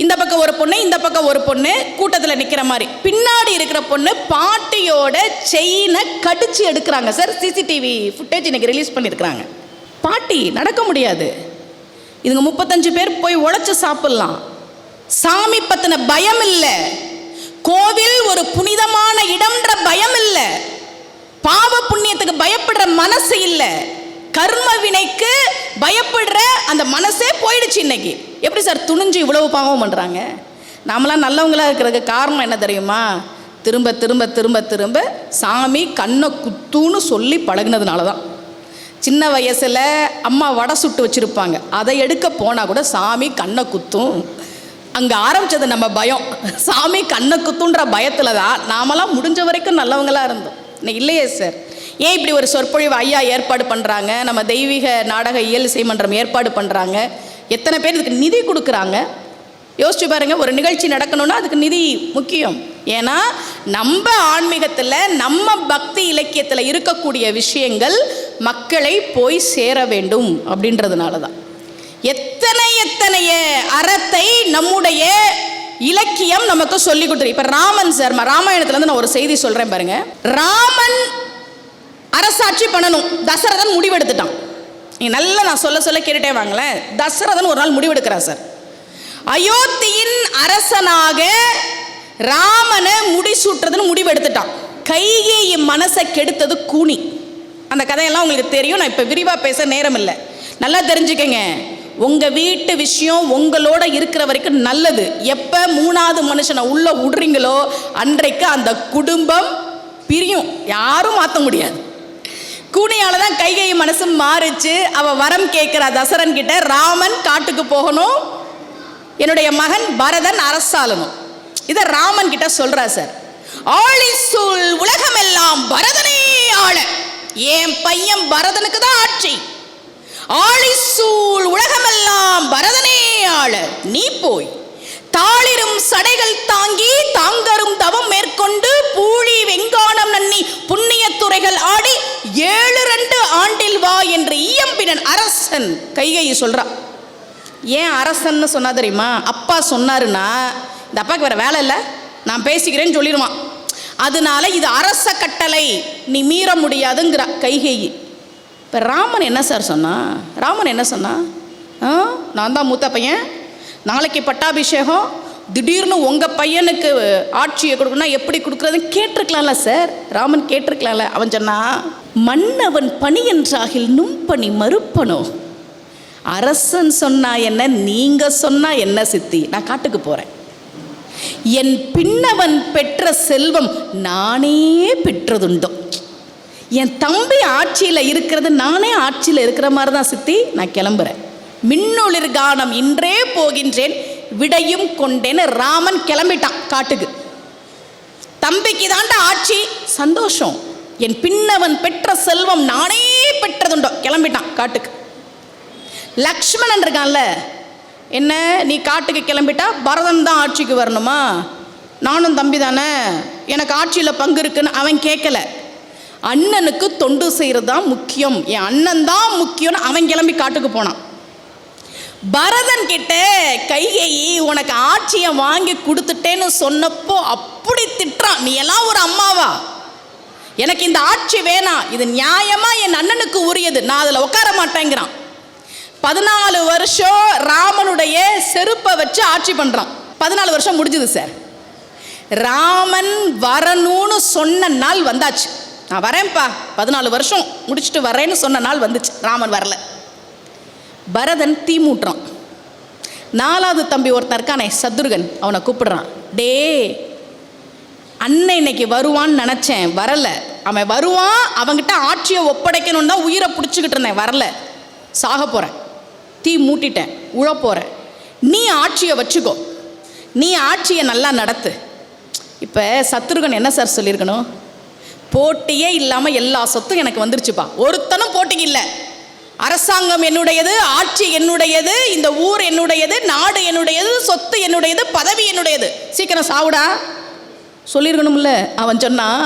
இந்த பக்கம் ஒரு பொண்ணு, இந்த பக்கம் ஒரு பொண்ணு கூட்டத்தில் நிற்கிற மாதிரி. பின்னாடி இருக்கிற பொண்ணு பாட்டியோட செயினை கடிச்சு எடுக்கிறாங்க சார். சிசிடிவி ஃபுட்டேஜ் இன்னைக்கு ரிலீஸ் பண்ணியிருக்கிறாங்க. பாட்டி நடக்க முடியாது. இதுங்க 35 பேர் போய் உழைச்சி சாப்பிட்லாம். சாமி பற்றின பயம் இல்லை, கோவில் ஒரு புனிதமான இடம்ன்ற பயம் இல்லை, பாவ புண்ணியத்துக்கு பயப்படுற மனசு இல்லை, கர்ம வினைக்கு பயப்படுற அந்த மனசே போயிடுச்சு இன்னைக்கு. எப்படி சார் துணிஞ்சு இவ்வளவு பாவம் பண்ணுறாங்க? நாமெல்லாம் நல்லவங்களா இருக்கிறதுக்கு காரணம் என்ன தெரியுமா? திரும்ப திரும்ப திரும்ப திரும்ப சாமி கண்ணை குத்துன்னு சொல்லி பழகினதுனால தான். சின்ன வயசில் அம்மா வடை சுட்டு வச்சுருப்பாங்க, அதை எடுக்க போனால் கூட சாமி கண்ணை குத்தும். அங்கே ஆரம்பித்தது நம்ம பயம். சாமி கண்ணை குத்துன்ற பயத்தில் தான் நாமெல்லாம் முடிஞ்ச வரைக்கும் நல்லவங்களாக இருந்தோம். இன்னைக்கு இல்லையே சார். ஏன் இப்படி ஒரு சொற்பொழிவு ஐயா ஏற்பாடு பண்ணுறாங்க, நம்ம தெய்வீக நாடக இயல் இசை மன்றம் ஏற்பாடு பண்ணுறாங்க, எத்தனை பேர் இதுக்கு நிதி கொடுக்குறாங்க யோசிச்சு பாருங்கள். ஒரு நிகழ்ச்சி நடக்கணும்னா அதுக்கு நிதி முக்கியம். ஏன்னா நம்ம ஆன்மீகத்தில், நம்ம பக்தி இலக்கியத்தில் இருக்கக்கூடிய விஷயங்கள் மக்களை போய் சேர வேண்டும் அப்படின்றதுனால தான். எத்தனைய அறத்தை நம்முடைய இலக்கியம் நமக்கு சொல்லி கொடுத்துரு. இப்போ ராமன் சார், ராமாயணத்துலேருந்து நான் ஒரு செய்தி சொல்கிறேன் பாருங்க. ராமன் அரசாட்சி பண்ணணும், தசரதன் முடிவெடுத்துட்டான். நீங்கள் நல்லா நான் சொல்ல கேட்டுட்டே வாங்களேன். தசரதன் ஒரு நாள் முடிவெடுக்கிறார் சார். அயோத்தியின் அரசனாக ராமனை முடிசூட்டுறதுன்னு முடிவெடுத்துட்டான். கைகேயி மனசை கெடுத்தது கூனி. அந்த கதையெல்லாம் உங்களுக்கு தெரியும், நான் இப்போ விரிவாக பேச நேரம் இல்லை. நல்லா தெரிஞ்சுக்கங்க, உங்கள் வீட்டு விஷயம் உங்களோட இருக்கிற வரைக்கும் நல்லது. எப்போ 3வது மனுஷனை உள்ளே விடுறீங்களோ அன்றைக்கு அந்த குடும்பம் பிரியும், யாரும் மாற்ற முடியாது. கூனியால் தான் கைகேயி மனசு மாறிச்சு. அவள் வரம் கேட்குறா தசரன் கிட்ட, ராமன் காட்டுக்கு போகணும், என்னுடைய மகன் பரதன் அரசாளணும். இதை ராமன் கிட்ட சொல்றா சார். ஆழிசூழ் உலகமெல்லாம் பரதனே ஆள, என் பையன் பரதனுக்கு தான் ஆட்சி. ஆழிசூழ் உலகமெல்லாம் பரதனே ஆள, நீ போய் தாளிரும் சடைகள் தாங்கி தாங்கரும் தவம் மேற்கொண்டு பூழி வெங்கானம் நன்னி புண்ணிய துறைகள் ஆடி 7 ஆண்டில் வா என்று இயம்பினன் அரசன். கைகேயி சொல்றா. ஏன் அரசன்னு சொன்னா தெரியுமா? அப்பா சொன்னாருன்னா இந்த அப்பாவுக்கு வேற வேலை இல்லை, நான் பேசிக்கிறேன்னு சொல்லிடுவான். அதனால இது அரச கட்டளை, நீ மீற முடியாதுங்கிற கைகேயி. இப்போ ராமன் என்ன சார் சொன்னா? ராமன் என்ன சொன்னா? நான் தான் மூத்த பையன், நாளைக்கு பட்டாபிஷேகம், திடீர்னு உங்கள் பையனுக்கு ஆட்சியை கொடுக்கணும்னா எப்படி கொடுக்குறதுன்னு கேட்டிருக்கலாம்ல சார். ராமன் கேட்டிருக்கலாம்ல. அவன் சொன்னா, மன்னவன் பணி என்றாகில் நும்பணி மறுப்பனோ, அரசன் சொன்னா என்ன, நீங்க சொன்னா என்ன சித்தி, நான் காட்டுக்கு போறேன். என் பின்னவன் பெற்ற செல்வம் நானே பெற்றதுண்டோ. என் தம்பி ஆட்சியில் இருக்கிறது நானே ஆட்சியில் இருக்கிற மாதிரி தான் சித்தி நான் கிளம்புறேன். மின்னொளிர் கானம் இன்றே போகின்றேன் விடையும் கொண்டேன்னு ராமன் கிளம்பிட்டான் காட்டுக்கு. தம்பிக்கு தாண்டா ஆட்சி, சந்தோஷம். என் பின்னவன் பெற்ற செல்வம் நானே பெற்றதுண்டோ, கிளம்பிட்டான் காட்டுக்கு. லக்ஷ்மணன் இருக்கான்ல, என்ன நீ காட்டுக்கு கிளம்பிட்டா பரதன் தான் ஆட்சிக்கு வரணுமா? நானும் தம்பி தானே, எனக்கு ஆட்சியில் பங்கு இருக்குன்னு அவன் கேட்கல. அண்ணனுக்கு தொண்டு செய்கிறது தான் முக்கியம், என் அண்ணன் தான் முக்கியம்னு அவன் கிளம்பி காட்டுக்கு போனான். பரதன் கிட்ட கைகேயி உனக்கு ஆட்சியை வாங்கி கொடுத்துட்டேன்னு சொன்னப்போ அப்படி திட்டுறான், நீ எல்லாம் ஒரு அம்மாவா? எனக்கு இந்த ஆட்சி வேணாம், இது நியாயமா என் அண்ணனுக்கு உரியது, நான் அதில் உட்கார மாட்டேங்கிறான். 14 வருஷம் ராமனுடைய செருப்பை வச்சு ஆட்சி பண்ணுறான். 14 வருஷம் முடிஞ்சுது சார். ராமன் வரணும்னு சொன்ன நாள் வந்தாச்சு. நான் வரேன்ப்பா, 14 வருஷம் முடிச்சுட்டு வரேன்னு சொன்ன நாள் வந்துச்சு. ராமன் வரல. பரதன் தீ மூட்டுறான். 4வது தம்பி ஒருத்தன் இருக்கானே சத்ருகன், அவனை கூப்பிடுறான். டே அண்ணன் இன்னைக்கு வருவான்னு நினச்சேன், வரல. அவன் வருவான், அவன்கிட்ட ஆட்சியை ஒப்படைக்கணும்னு தான் உயிரை பிடிச்சிக்கிட்டு இருந்தேன், வரல. சாக போகிறேன், தீ மூட்டிட்டேன், உழ போகிறேன். நீ ஆட்சியை வச்சுக்கோ, நீ ஆட்சியை நல்லா நடத்து. இப்போ சத்ருகன் என்ன சார் சொல்லியிருக்கணும்? போட்டியே இல்லாமல் எல்லா சொத்தும் எனக்கு வந்துருச்சுப்பா. ஒருத்தனும் போட்டிக்கு இல்லை. அரசாங்கம் என்னுடையது, ஆட்சி என்னுடையது, இந்த ஊர் என்னுடையது, நாடு என்னுடையது, சொத்து என்னுடையது, பதவி என்னுடையது, சீக்கிரம் சாவுடா சொல்லியிருக்கணும்ல. அவன் சொன்னான்,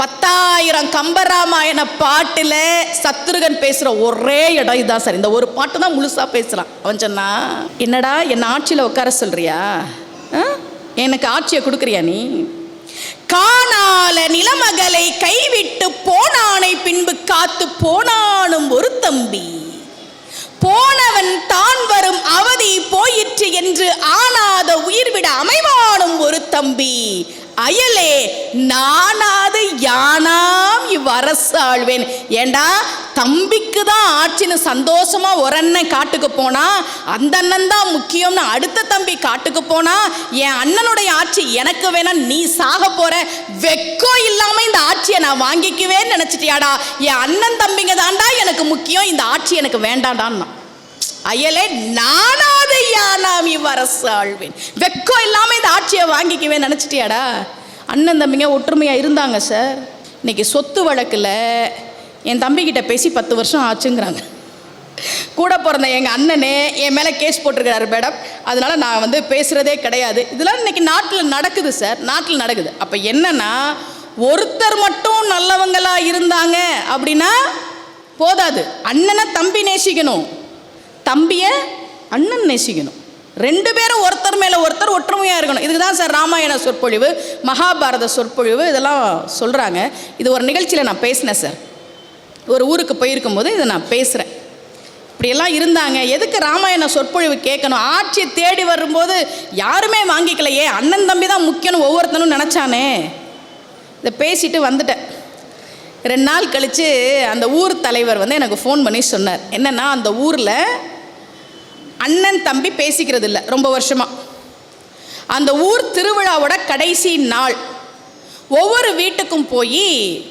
10,000 கம்பராமாயண பாட்டில் சத்ருகன் பேசுகிற ஒரே இடம் இதுதான் சார், இந்த ஒரு பாட்டு தான் முழுசாக பேசுகிறான். அவன் சொன்னான், என்னடா என்னை ஆட்சியில் உட்கார சொல்கிறியா? எனக்கு ஆட்சியை கொடுக்குறியா நீ? காணால நிலமகளை கைவிட்டு போனானை பின்பு காத்து போனானும் ஒரு தம்பி, போனவன் தான் வரும் அவதி போயிற்று என்று ஆனாத உயிர்விட அமைவானும் ஒரு தம்பி, அயலே நானாது யானாம் இவ்வரசாழ்வேன். ஏண்டா தம்பிக்கு தான் ஆட்சின்னு சந்தோஷமா ஒரு அண்ணன் காட்டுக்கு போனா, அந்த அண்ணன் தான் முக்கியம்னு அடுத்த தம்பி காட்டுக்கு போனா, என் அண்ணனுடைய ஆட்சி எனக்கு வேணாம், நீ சாக போற, வெக்கம் இல்லாம இந்த ஆட்சியை நான் வாங்கிக்குவேன்னு நினைச்சிட்டியாடா? என் அண்ணன் தம்பிங்க தாண்டா எனக்கு முக்கியம், இந்த ஆட்சி எனக்கு வேண்டாடான்னா. அயலே நானாது யானாம் இவ்வரசாழ்வேன், வெக்கம் இல்லாம இந்த ஆட்சியை வாங்கிக்குவேன் நினைச்சிட்டியாடா? அண்ணன் தம்பிங்க ஒற்றுமையா இருந்தாங்க சார். இன்னைக்கு சொத்து வழக்கில் என் தம்பிக்கிட்ட பேசி 10 வருஷம் ஆச்சுங்கிறாங்க. கூட பிறந்த எங்கள் அண்ணனே என் மேலே கேஸ் போட்டிருக்கிறாரு மேடம், அதனால நான் பேசுகிறதே கிடையாது. இதெல்லாம் இன்னைக்கு நாட்டில் நடக்குது சார், நாட்டில் நடக்குது. அப்போ என்னன்னா, ஒருத்தர் மட்டும் நல்லவங்களா இருந்தாங்க அப்படின்னா போதாது. அண்ணனை தம்பி நேசிக்கணும், தம்பியை அண்ணன் நேசிக்கணும். 2 பேரும் ஒருத்தர் மேலே ஒருத்தர் ஒற்றுமையாக இருக்கணும். இதுக்கு தான் சார் ராமாயண சொற்பொழிவு, மகாபாரத சொற்பொழிவு இதெல்லாம் சொல்கிறாங்க. இது ஒரு நிகழ்ச்சியில் நான் பேசினேன் சார். ஒரு ஊருக்கு போயிருக்கும்போது இதை நான் பேசுகிறேன். இப்படியெல்லாம் இருந்தாங்க, எதுக்கு ராமாயண சொற்பொழிவு கேட்கணும்? ஆட்சியை தேடி வரும்போது யாருமே வாங்கிக்கலையே, அண்ணன் தம்பி தான் முக்கியம்னு ஒவ்வொருத்தனும் நினச்சானே. இதை பேசிட்டு வந்துட்டேன். 2 நாள் கழித்து அந்த ஊர் தலைவர் எனக்கு ஃபோன் பண்ணி சொன்னார். என்னென்னா, அந்த ஊரில் அண்ணன் தம்பி பேசிக்கிறது இல்லை ரொம்ப வருஷமாக. அந்த ஊர் திருவிழாவோட கடைசி நாள் ஒவ்வொரு வீட்டுக்கும் போய்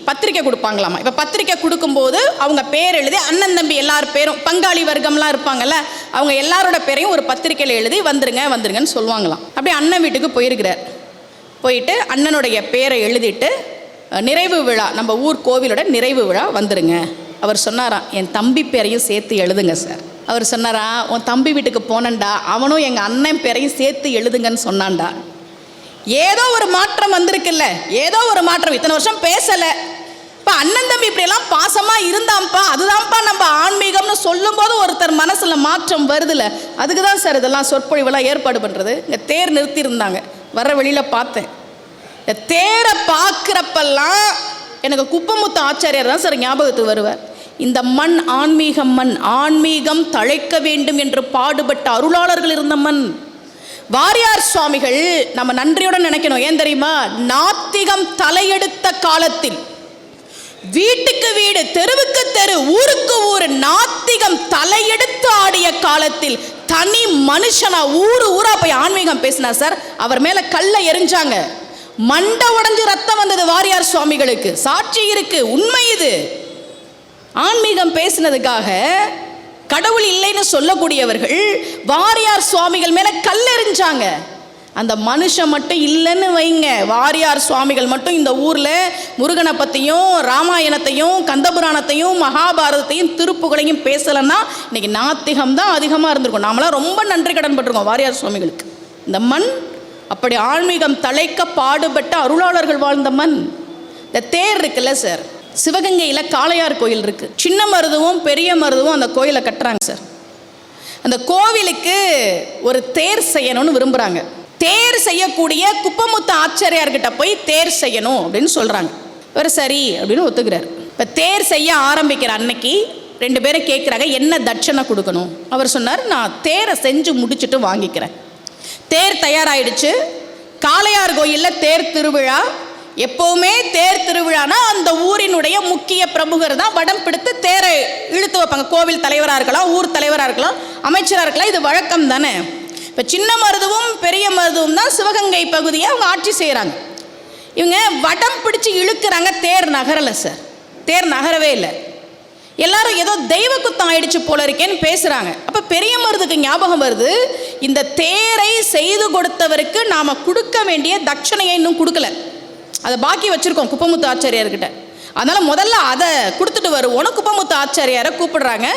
பத்திரிக்கை கொடுப்பாங்களாமா. இப்போ பத்திரிக்கை கொடுக்கும்போது அவங்க பேர் எழுதி, அண்ணன் தம்பி எல்லார் பேரும், பங்காளி வர்க்கம்லாம் இருப்பாங்கல்ல, அவங்க எல்லாரோட பேரையும் ஒரு பத்திரிக்கையில் எழுதி வந்துருங்க வந்துருங்கன்னு சொல்லுவாங்களாம். அப்படியே அண்ணன் வீட்டுக்கு போயிருக்கிறார். போயிட்டு அண்ணனுடைய பேரை எழுதிட்டு நிறைவு விழா, நம்ம ஊர் கோவிலோட நிறைவு விழா வந்துருங்க. அவர் சொன்னாராம், என் தம்பி பேரையும் சேர்த்து எழுதுங்க சார். அவர் சொன்னாரா, உன் தம்பி வீட்டுக்கு போனேன்டா, அவனும் எங்கள் அண்ணன் பேரையும் சேர்த்து எழுதுங்கன்னு சொன்னான்டா. ஏதோ ஒரு மாற்றம் வந்திருக்குல்ல, ஏதோ ஒரு மாற்றம். இத்தனை வருஷம் பேசலை, இப்போ அண்ணன் தம்பி இப்படியெல்லாம் பாசமாக இருந்தான்ப்பா, அதுதான்ப்பா நம்ம ஆன்மீகம்னு சொல்லும்போது ஒருத்தர் மனசில் மாற்றம் வருதுல்ல. அதுக்கு தான் சார் இதெல்லாம் சொற்பொழிவெல்லாம் ஏற்பாடு பண்ணுறது. இங்கே தேர் நிறுத்தியிருந்தாங்க, வர வெளியில் பார்த்தேன். தேரை பார்க்குறப்பெல்லாம் எனக்கு குப்பமுத்து ஆச்சாரியார் தான் சார் ஞாபகத்துக்கு வருவார். இந்த மண் ஆன்மீக மண், ஆன்மீகம் தழைக்க வேண்டும் என்று பாடுபட்ட அருளாளர்கள் இருந்த மண். வாரியார் சுவாமிகள் நம்ம நன்றியோட நினைக்கணும். ஏன் தெரியுமா? நாத்திகம் தலையெடுத்த காலத்தில், வீட்டுக்கு வீடு, தெருவுக்கு தெரு, ஊருக்கு ஊர் நாத்திகம் தலையெடுத்து ஆடிய காலத்தில் தனி மனுஷனா ஊரா போய் ஆன்மீகம் பேசினா சார். அவர் மேல கல்லை எரிஞ்சாங்க, மண்டை உடைஞ்சு ரத்தம் வந்தது வாரியார் சுவாமிகளுக்கு. சாட்சி இருக்கு, உண்மை இது. ஆன்மீகம் பேசினதுக்காக கடவுள் இல்லைன்னு சொல்லக்கூடியவர்கள் வாரியார் சுவாமிகள் மேல கல்லெறிஞ்சாங்க. அந்த மனுஷன் மட்டும் இல்லைன்னு வைங்க, வாரியார் சுவாமிகள் மட்டும் இந்த ஊரில் முருகனை பற்றியும் ராமாயணத்தையும் கந்தபுராணத்தையும் மகாபாரதத்தையும் திருப்புகளையும் பேசலைன்னா இன்னைக்கு நாத்திகம் தான் அதிகமாக இருந்திருக்கும். நாமெல்லாம் ரொம்ப நன்றி கடன் பட்டிருக்கோம் வாரியார் சுவாமிகளுக்கு. இந்த மண் அப்படி ஆன்மீகம் தழைக்க பாடுபட்ட அருளாளர்கள் வாழ்ந்த மண். இந்த தேர் இருக்குல்ல சார், சிவகங்கையில் காளையார் கோயில் இருக்குது. சின்ன மருதுவும் பெரிய மருதுவும் அந்த கோயிலை கட்டுறாங்க சார். அந்த கோவிலுக்கு ஒரு தேர் செய்யணும்னு விரும்புகிறாங்க. தேர் செய்யக்கூடிய குப்பமுத்து ஆச்சாரியார்கிட்ட போய் தேர் செய்யணும் அப்படின்னு சொல்கிறாங்க. இவர் சரி அப்படின்னு ஒத்துக்கிறார். இப்போ தேர் செய்ய ஆரம்பிக்கிற அன்னைக்கு 2 பேரும் கேட்குறாங்க, என்ன தட்சணை கொடுக்கணும்? அவர் சொன்னார், நான் தேரை செஞ்சு முடிச்சுட்டு வாங்கிக்கிறேன். தேர் தயாராகிடுச்சு. காளையார் கோயிலில் தேர் திருவிழா. எப்போவுமே தேர் திருவிழானா அந்த ஊரினுடைய முக்கிய பிரமுகர் தான் வடம் பிடித்து தேரை இழுத்து வைப்பாங்க. கோவில் தலைவராக இருக்கலாம், ஊர் தலைவராக இருக்கலாம், அமைச்சராக இருக்கலாம், இது வழக்கம் தானே. இப்போ சின்ன மருதுவும் பெரிய மருதுவும் தான் சிவகங்கை பகுதியை அவங்க ஆட்சி செய்கிறாங்க. இவங்க வடம் பிடிச்சி இழுக்கிறாங்க, தேர் நகரலை சார். தேர் நகரவே இல்லை. எல்லாரும் ஏதோ தெய்வ குத்தம் ஆயிடுச்சு போல இருக்கேன்னு பேசுகிறாங்க. அப்போ பெரிய மருதுக்கு ஞாபகம் வருது, இந்த தேரை செய்து கொடுத்தவருக்கு நாம் கொடுக்க வேண்டிய தட்சணையை இன்னும் கொடுக்கல, அதை பாக்கி வச்சுருக்கோம் குப்பமுத்து ஆச்சாரியார்கிட்ட. அதனால் முதல்ல அதை கொடுத்துட்டு வருவோன்னு குப்பமுத்து ஆச்சாரியாரை கூப்பிடுறாங்க.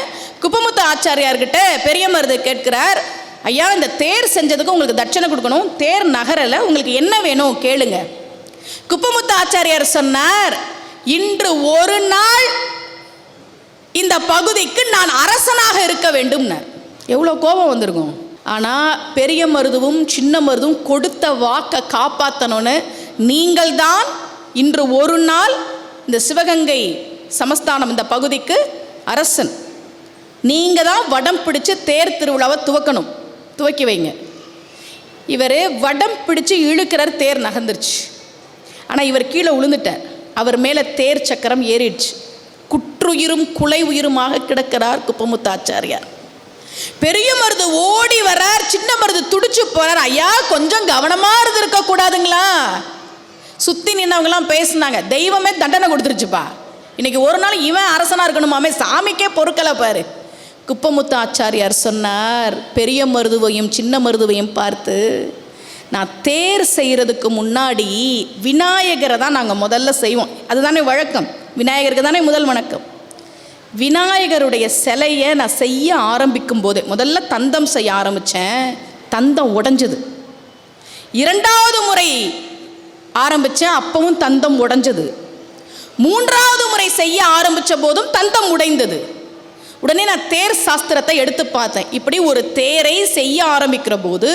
குப்பமுத்து ஆச்சாரியார்கிட்ட பெரிய மருது கேட்கிறார், ஐயா இந்த தேர் செஞ்சதுக்கு உங்களுக்கு தட்சணை கொடுக்கணும், தேர் நகரில் உங்களுக்கு என்ன வேணும் கேளுங்க. குப்பமுத்து ஆச்சாரியார் சொன்னார், இன்று ஒரு நாள் இந்த பகுதிக்கு நான் அரசனாக இருக்க வேண்டும்னார். எவ்வளோ கோபம் வந்திருக்கும். ஆனால் பெரிய மருதுவும் சின்ன மருதுவும் கொடுத்த வாக்கை காப்பாற்றணும்னு, நீங்கள் தான் இன்று ஒரு நாள் இந்த சிவகங்கை சமஸ்தானம் இந்த பகுதிக்கு அரசன், நீங்கள் தான் வடம் பிடிச்சு தேர் திருவிழாவை துவக்கி வைங்க. இவர் வடம் பிடிச்சு இழுக்கிறார், தேர் நகர்ந்துருச்சு. ஆனால் இவர் கீழே விழுந்துட்டார். அவர் மேலே தேர் சக்கரம் ஏறிடுச்சு. குற்றுயிரும் குலை உயிருமாக கிடக்கிறார் குப்பமுத்து ஆச்சாரியார். பெரிய மருது ஓடி வரார், சின்ன மருது துடிச்சு போறார். ஐயா கொஞ்சம் கவனமாக இருந்திருக்க கூடாதுங்களா? சுற்றி நின்னவங்களாம் பேசினாங்க, தெய்வமே தண்டனை கொடுத்துருச்சுப்பா, இன்னைக்கு ஒரு நாள் இவன் அரசனாக இருக்கணுமாமே, சாமிக்கே பொறுக்கலை பாரு. குப்பமுத்து ஆச்சாரியார் சொன்னார், பெரிய மருதுவையும் சின்ன மருதுவையும் பார்த்து, நான் தேர் செய்கிறதுக்கு முன்னாடி விநாயகரை தான் நாங்கள் முதல்ல செய்வோம், அதுதானே வழக்கம், விநாயகருக்கு தானே முதல் வணக்கம். விநாயகருடைய சிலையை நான் செய்ய ஆரம்பிக்கும் போதே முதல்ல தந்தம் செய்ய ஆரம்பித்தேன், தந்தம் உடைஞ்சது. 2வது முறை ஆரம்பித்தேன், அப்பவும் தந்தம் உடைஞ்சது. 3வது முறை செய்ய ஆரம்பித்த போதும் தந்தம் உடைந்தது. உடனே நான் தேர் சாஸ்திரத்தை எடுத்து பார்த்தேன். இப்படி ஒரு தேரை செய்ய ஆரம்பிக்கிற போது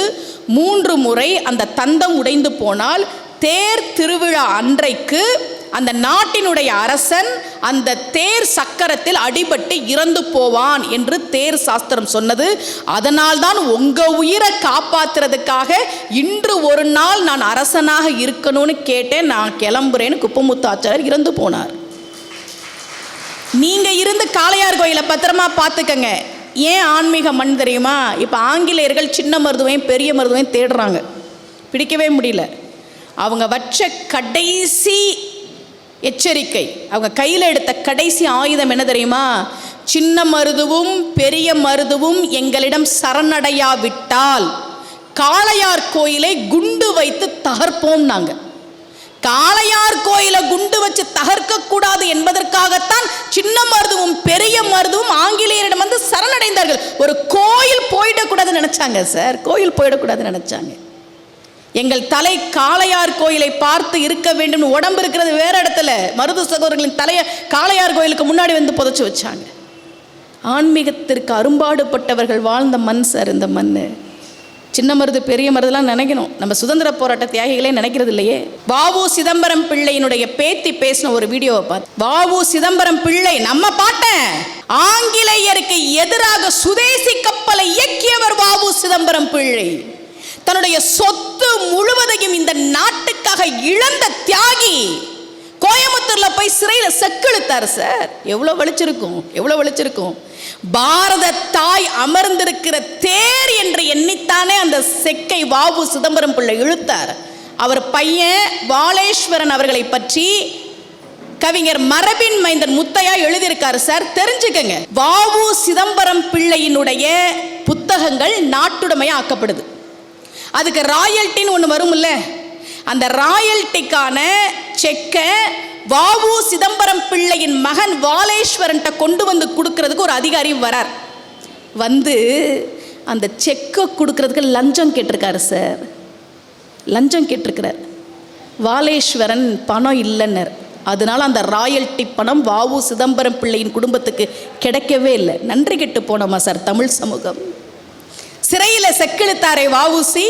3 முறை அந்த தந்தம் உடைந்து போனால் தேர் திருவிழா அன்றைக்கு அந்த நாட்டினுடைய அரசன் அந்த தேர் சக்கரத்தில் அடிபட்டு இறந்து போவான் என்று தேர் சாஸ்திரம் சொன்னது. அதனால்தான் உங்கள் உயிரை காப்பாற்றுறதுக்காக இன்று ஒரு நாள் நான் அரசனாக இருக்கணும்னு கேட்டேன், நான் கிளம்புறேன்னு குப்பமுத்து ஆச்சாரியர் இறந்து போனார். நீங்கள் இருந்து காளையார் கோயிலை பத்திரமா பார்த்துக்கங்க. ஏன் ஆன்மீக மண் தெரியுமா? இப்போ ஆங்கிலேயர்கள் சின்ன மருதுவையும் பெரிய மருதுவையும் தேடுறாங்க, பிடிக்கவே முடியல. அவங்க வச்ச கடைசி எச்சரிக்கை, அவங்க கையில் எடுத்த கடைசி ஆயுதம் என்ன தெரியுமா? சின்ன மருதுவும் பெரிய மருதுவும் எங்களிடம் சரணடையாவிட்டால் காளையார் கோயிலை குண்டு வைத்து தகர்ப்போம். நாங்கள் காளையார் கோயிலை குண்டு வச்சு தகர்க்க கூடாது என்பதற்காகத்தான் சின்ன மருதுவும் பெரிய மருதுவும் ஆங்கிலேயரிடம் வந்து சரணடைந்தார்கள். ஒரு கோயில் போயிடக்கூடாதுன்னு நினைச்சாங்க சார், கோயில் போயிடக்கூடாதுன்னு நினைச்சாங்க. எங்கள் தலை காளையார் கோயிலை பார்த்து இருக்க வேண்டும். உடம்பு இருக்கிறது வேற இடத்துல, மருது சகோதரர்களின் தலையை காளையார் கோயிலுக்கு முன்னாடி வந்து புதைச்சி வச்சாங்க. ஆன்மீகத்திற்கு அரும்பாடுபட்டவர்கள் வாழ்ந்த மண் சார் இந்த மண். சின்ன மருது பெரிய மருதுலாம் நினைக்கணும், நம்ம சுதந்திர போராட்ட தியாகிகளே நினைக்கிறது இல்லையே. வ.உ. சிதம்பரம் பிள்ளையினுடைய பேத்தி பேசின ஒரு வீடியோவை பார்த்து, வ.உ. சிதம்பரம் பிள்ளை நம்ம பாட்டன், ஆங்கிலேயருக்கு எதிராக சுதேசி கப்பலை இயக்கியவர் வ.உ. சிதம்பரம் பிள்ளை. தன்னுடைய சொத்து முழுவதையும் இந்த நாட்டுக்காக இழந்த தியாகி. கோயம்புத்தூர்ல போய் சிறையில் செக்கெழுத்தார் சார். எவ்வளோ வலிச்சிருக்கும், எவ்வளோ வலிச்சிருக்கும். பாரத தாய் அமர்ந்திருக்கிற தேர் என்று எண்ணித்தானே அந்த செக்கை வாவு சிதம்பரம் பிள்ளை இழுத்தார். அவர் பையன் வாலேஸ்வரன் அவர்களை பற்றி கவிஞர் மரபின் மைந்தன் முத்தையா எழுதியிருக்காரு சார், தெரிஞ்சுக்கங்க. வாவு சிதம்பரம் பிள்ளையினுடைய புத்தகங்கள் நாட்டுடைமையா ஆக்கப்படுது. அதுக்கு ராயல்ட்டின்னு ஒன்று வரும்ல, அந்த ராயல்ட்டிக்கான செக்கை வாவு சிதம்பரம் பிள்ளையின் மகன் வாலேஸ்வரன்ட்ட கொண்டு வந்து கொடுக்கறதுக்கு ஒரு அதிகாரி வரார். வந்து அந்த செக்கை கொடுக்கறதுக்கு லஞ்சம் கேட்டிருக்காரு சார், லஞ்சம் கேட்டிருக்கிறார். வாலேஸ்வரன் பணம் இல்லைன்னர். அதனால அந்த ராயல்ட்டி பணம் வாவு சிதம்பரம் பிள்ளையின் குடும்பத்துக்கு கிடைக்கவே இல்லை. நன்றி கெட்டு போனோமா சார் தமிழ் சமூகம்? சிறையில் செக்கிழுத்தாரே வாவுசி,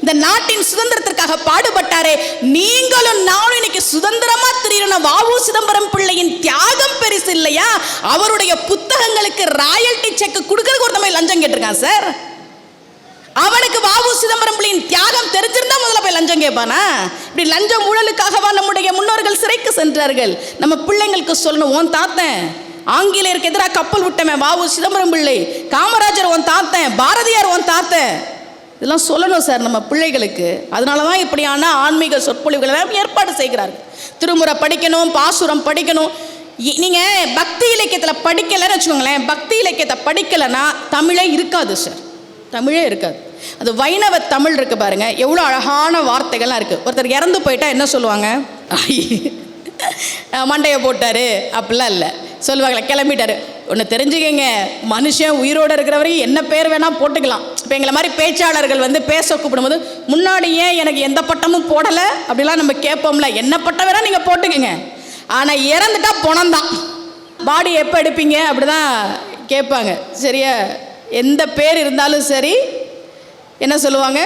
இந்த நாட்டின் சுதந்திரத்திற்காக பாடுபட்டாரே. நீங்களும் நானும் இன்னைக்கு சுதந்திரமா திரியிற வாவு சிதம்பரம் பிள்ளையின் தியாகம் பெருசு இல்லையா? அவருடைய புத்தகங்களுக்கு ராயல்ட்டி செக் கொடுக்கறதுக்கு ஒரு மாதிரி லஞ்சம் கேட்டிருக்கான் சார். அவனுக்கு வாவு சிதம்பரம் பிள்ளையின் தியாகம் தெரிஞ்சிருந்தா முதல்ல போய் லஞ்சம் கேட்பானா? இப்படி லஞ்சம் ஊழலுக்காகவா நம்முடைய முன்னோர்கள் சிறைக்கு சென்றார்கள்? நம்ம பிள்ளைங்களுக்கு சொல்லணும், உன் தாத்தன் ஆங்கிலேயருக்கு எதிராக கப்பல் விட்டவன் வாவு சிதம்பரம் பிள்ளை, காமராஜர் உன் தாத்தன், பாரதியார் உன் தாத்தன், இதெல்லாம் சொல்லணும் சார் நம்ம பிள்ளைகளுக்கு. அதனால தான் இப்படியான ஆன்மீக சொற்பொழிவுகள் எல்லாம் ஏற்பாடு செய்கிறார்கள். திருமுறை படிக்கணும், பாசுரம் படிக்கணும். நீங்கள் பக்தி இலக்கியத்தில் படிக்கலைன்னு வச்சுக்கோங்களேன், பக்தி இலக்கியத்தை படிக்கலைன்னா தமிழே இருக்காது சார், தமிழே இருக்காது. அது வைணவ தமிழ் இருக்குது பாருங்க, எவ்வளோ அழகான வார்த்தைகள்லாம் இருக்குது. ஒருத்தர் இறந்து போயிட்டா என்ன சொல்லுவாங்க? மண்டையை போட்டாரு அப்படிலாம் இல்லை, சொல்லுவாங்களே கிளம்பிட்டாரு. ஒன்று தெரிஞ்சுக்கங்க, மனுஷன் உயிரோடு இருக்கிற வரைக்கும் என்ன பேர் வேணால் போட்டுக்கலாம். இப்போ எங்களை மாதிரி பேச்சாளர்கள் வந்து பேச கூப்பிடும்போது முன்னாடியே எனக்கு எந்த பட்டமும் போடலை அப்படிலாம் நம்ம கேட்போம்ல, என்ன பட்டம் வேணால் நீங்கள் போட்டுக்கங்க, ஆனால் இறந்துட்டா பணம்தான், பாடி எப்போ எடுப்பீங்க அப்படி தான் கேட்பாங்க. சரியா? எந்த பேர் இருந்தாலும் சரி என்ன சொல்லுவாங்க?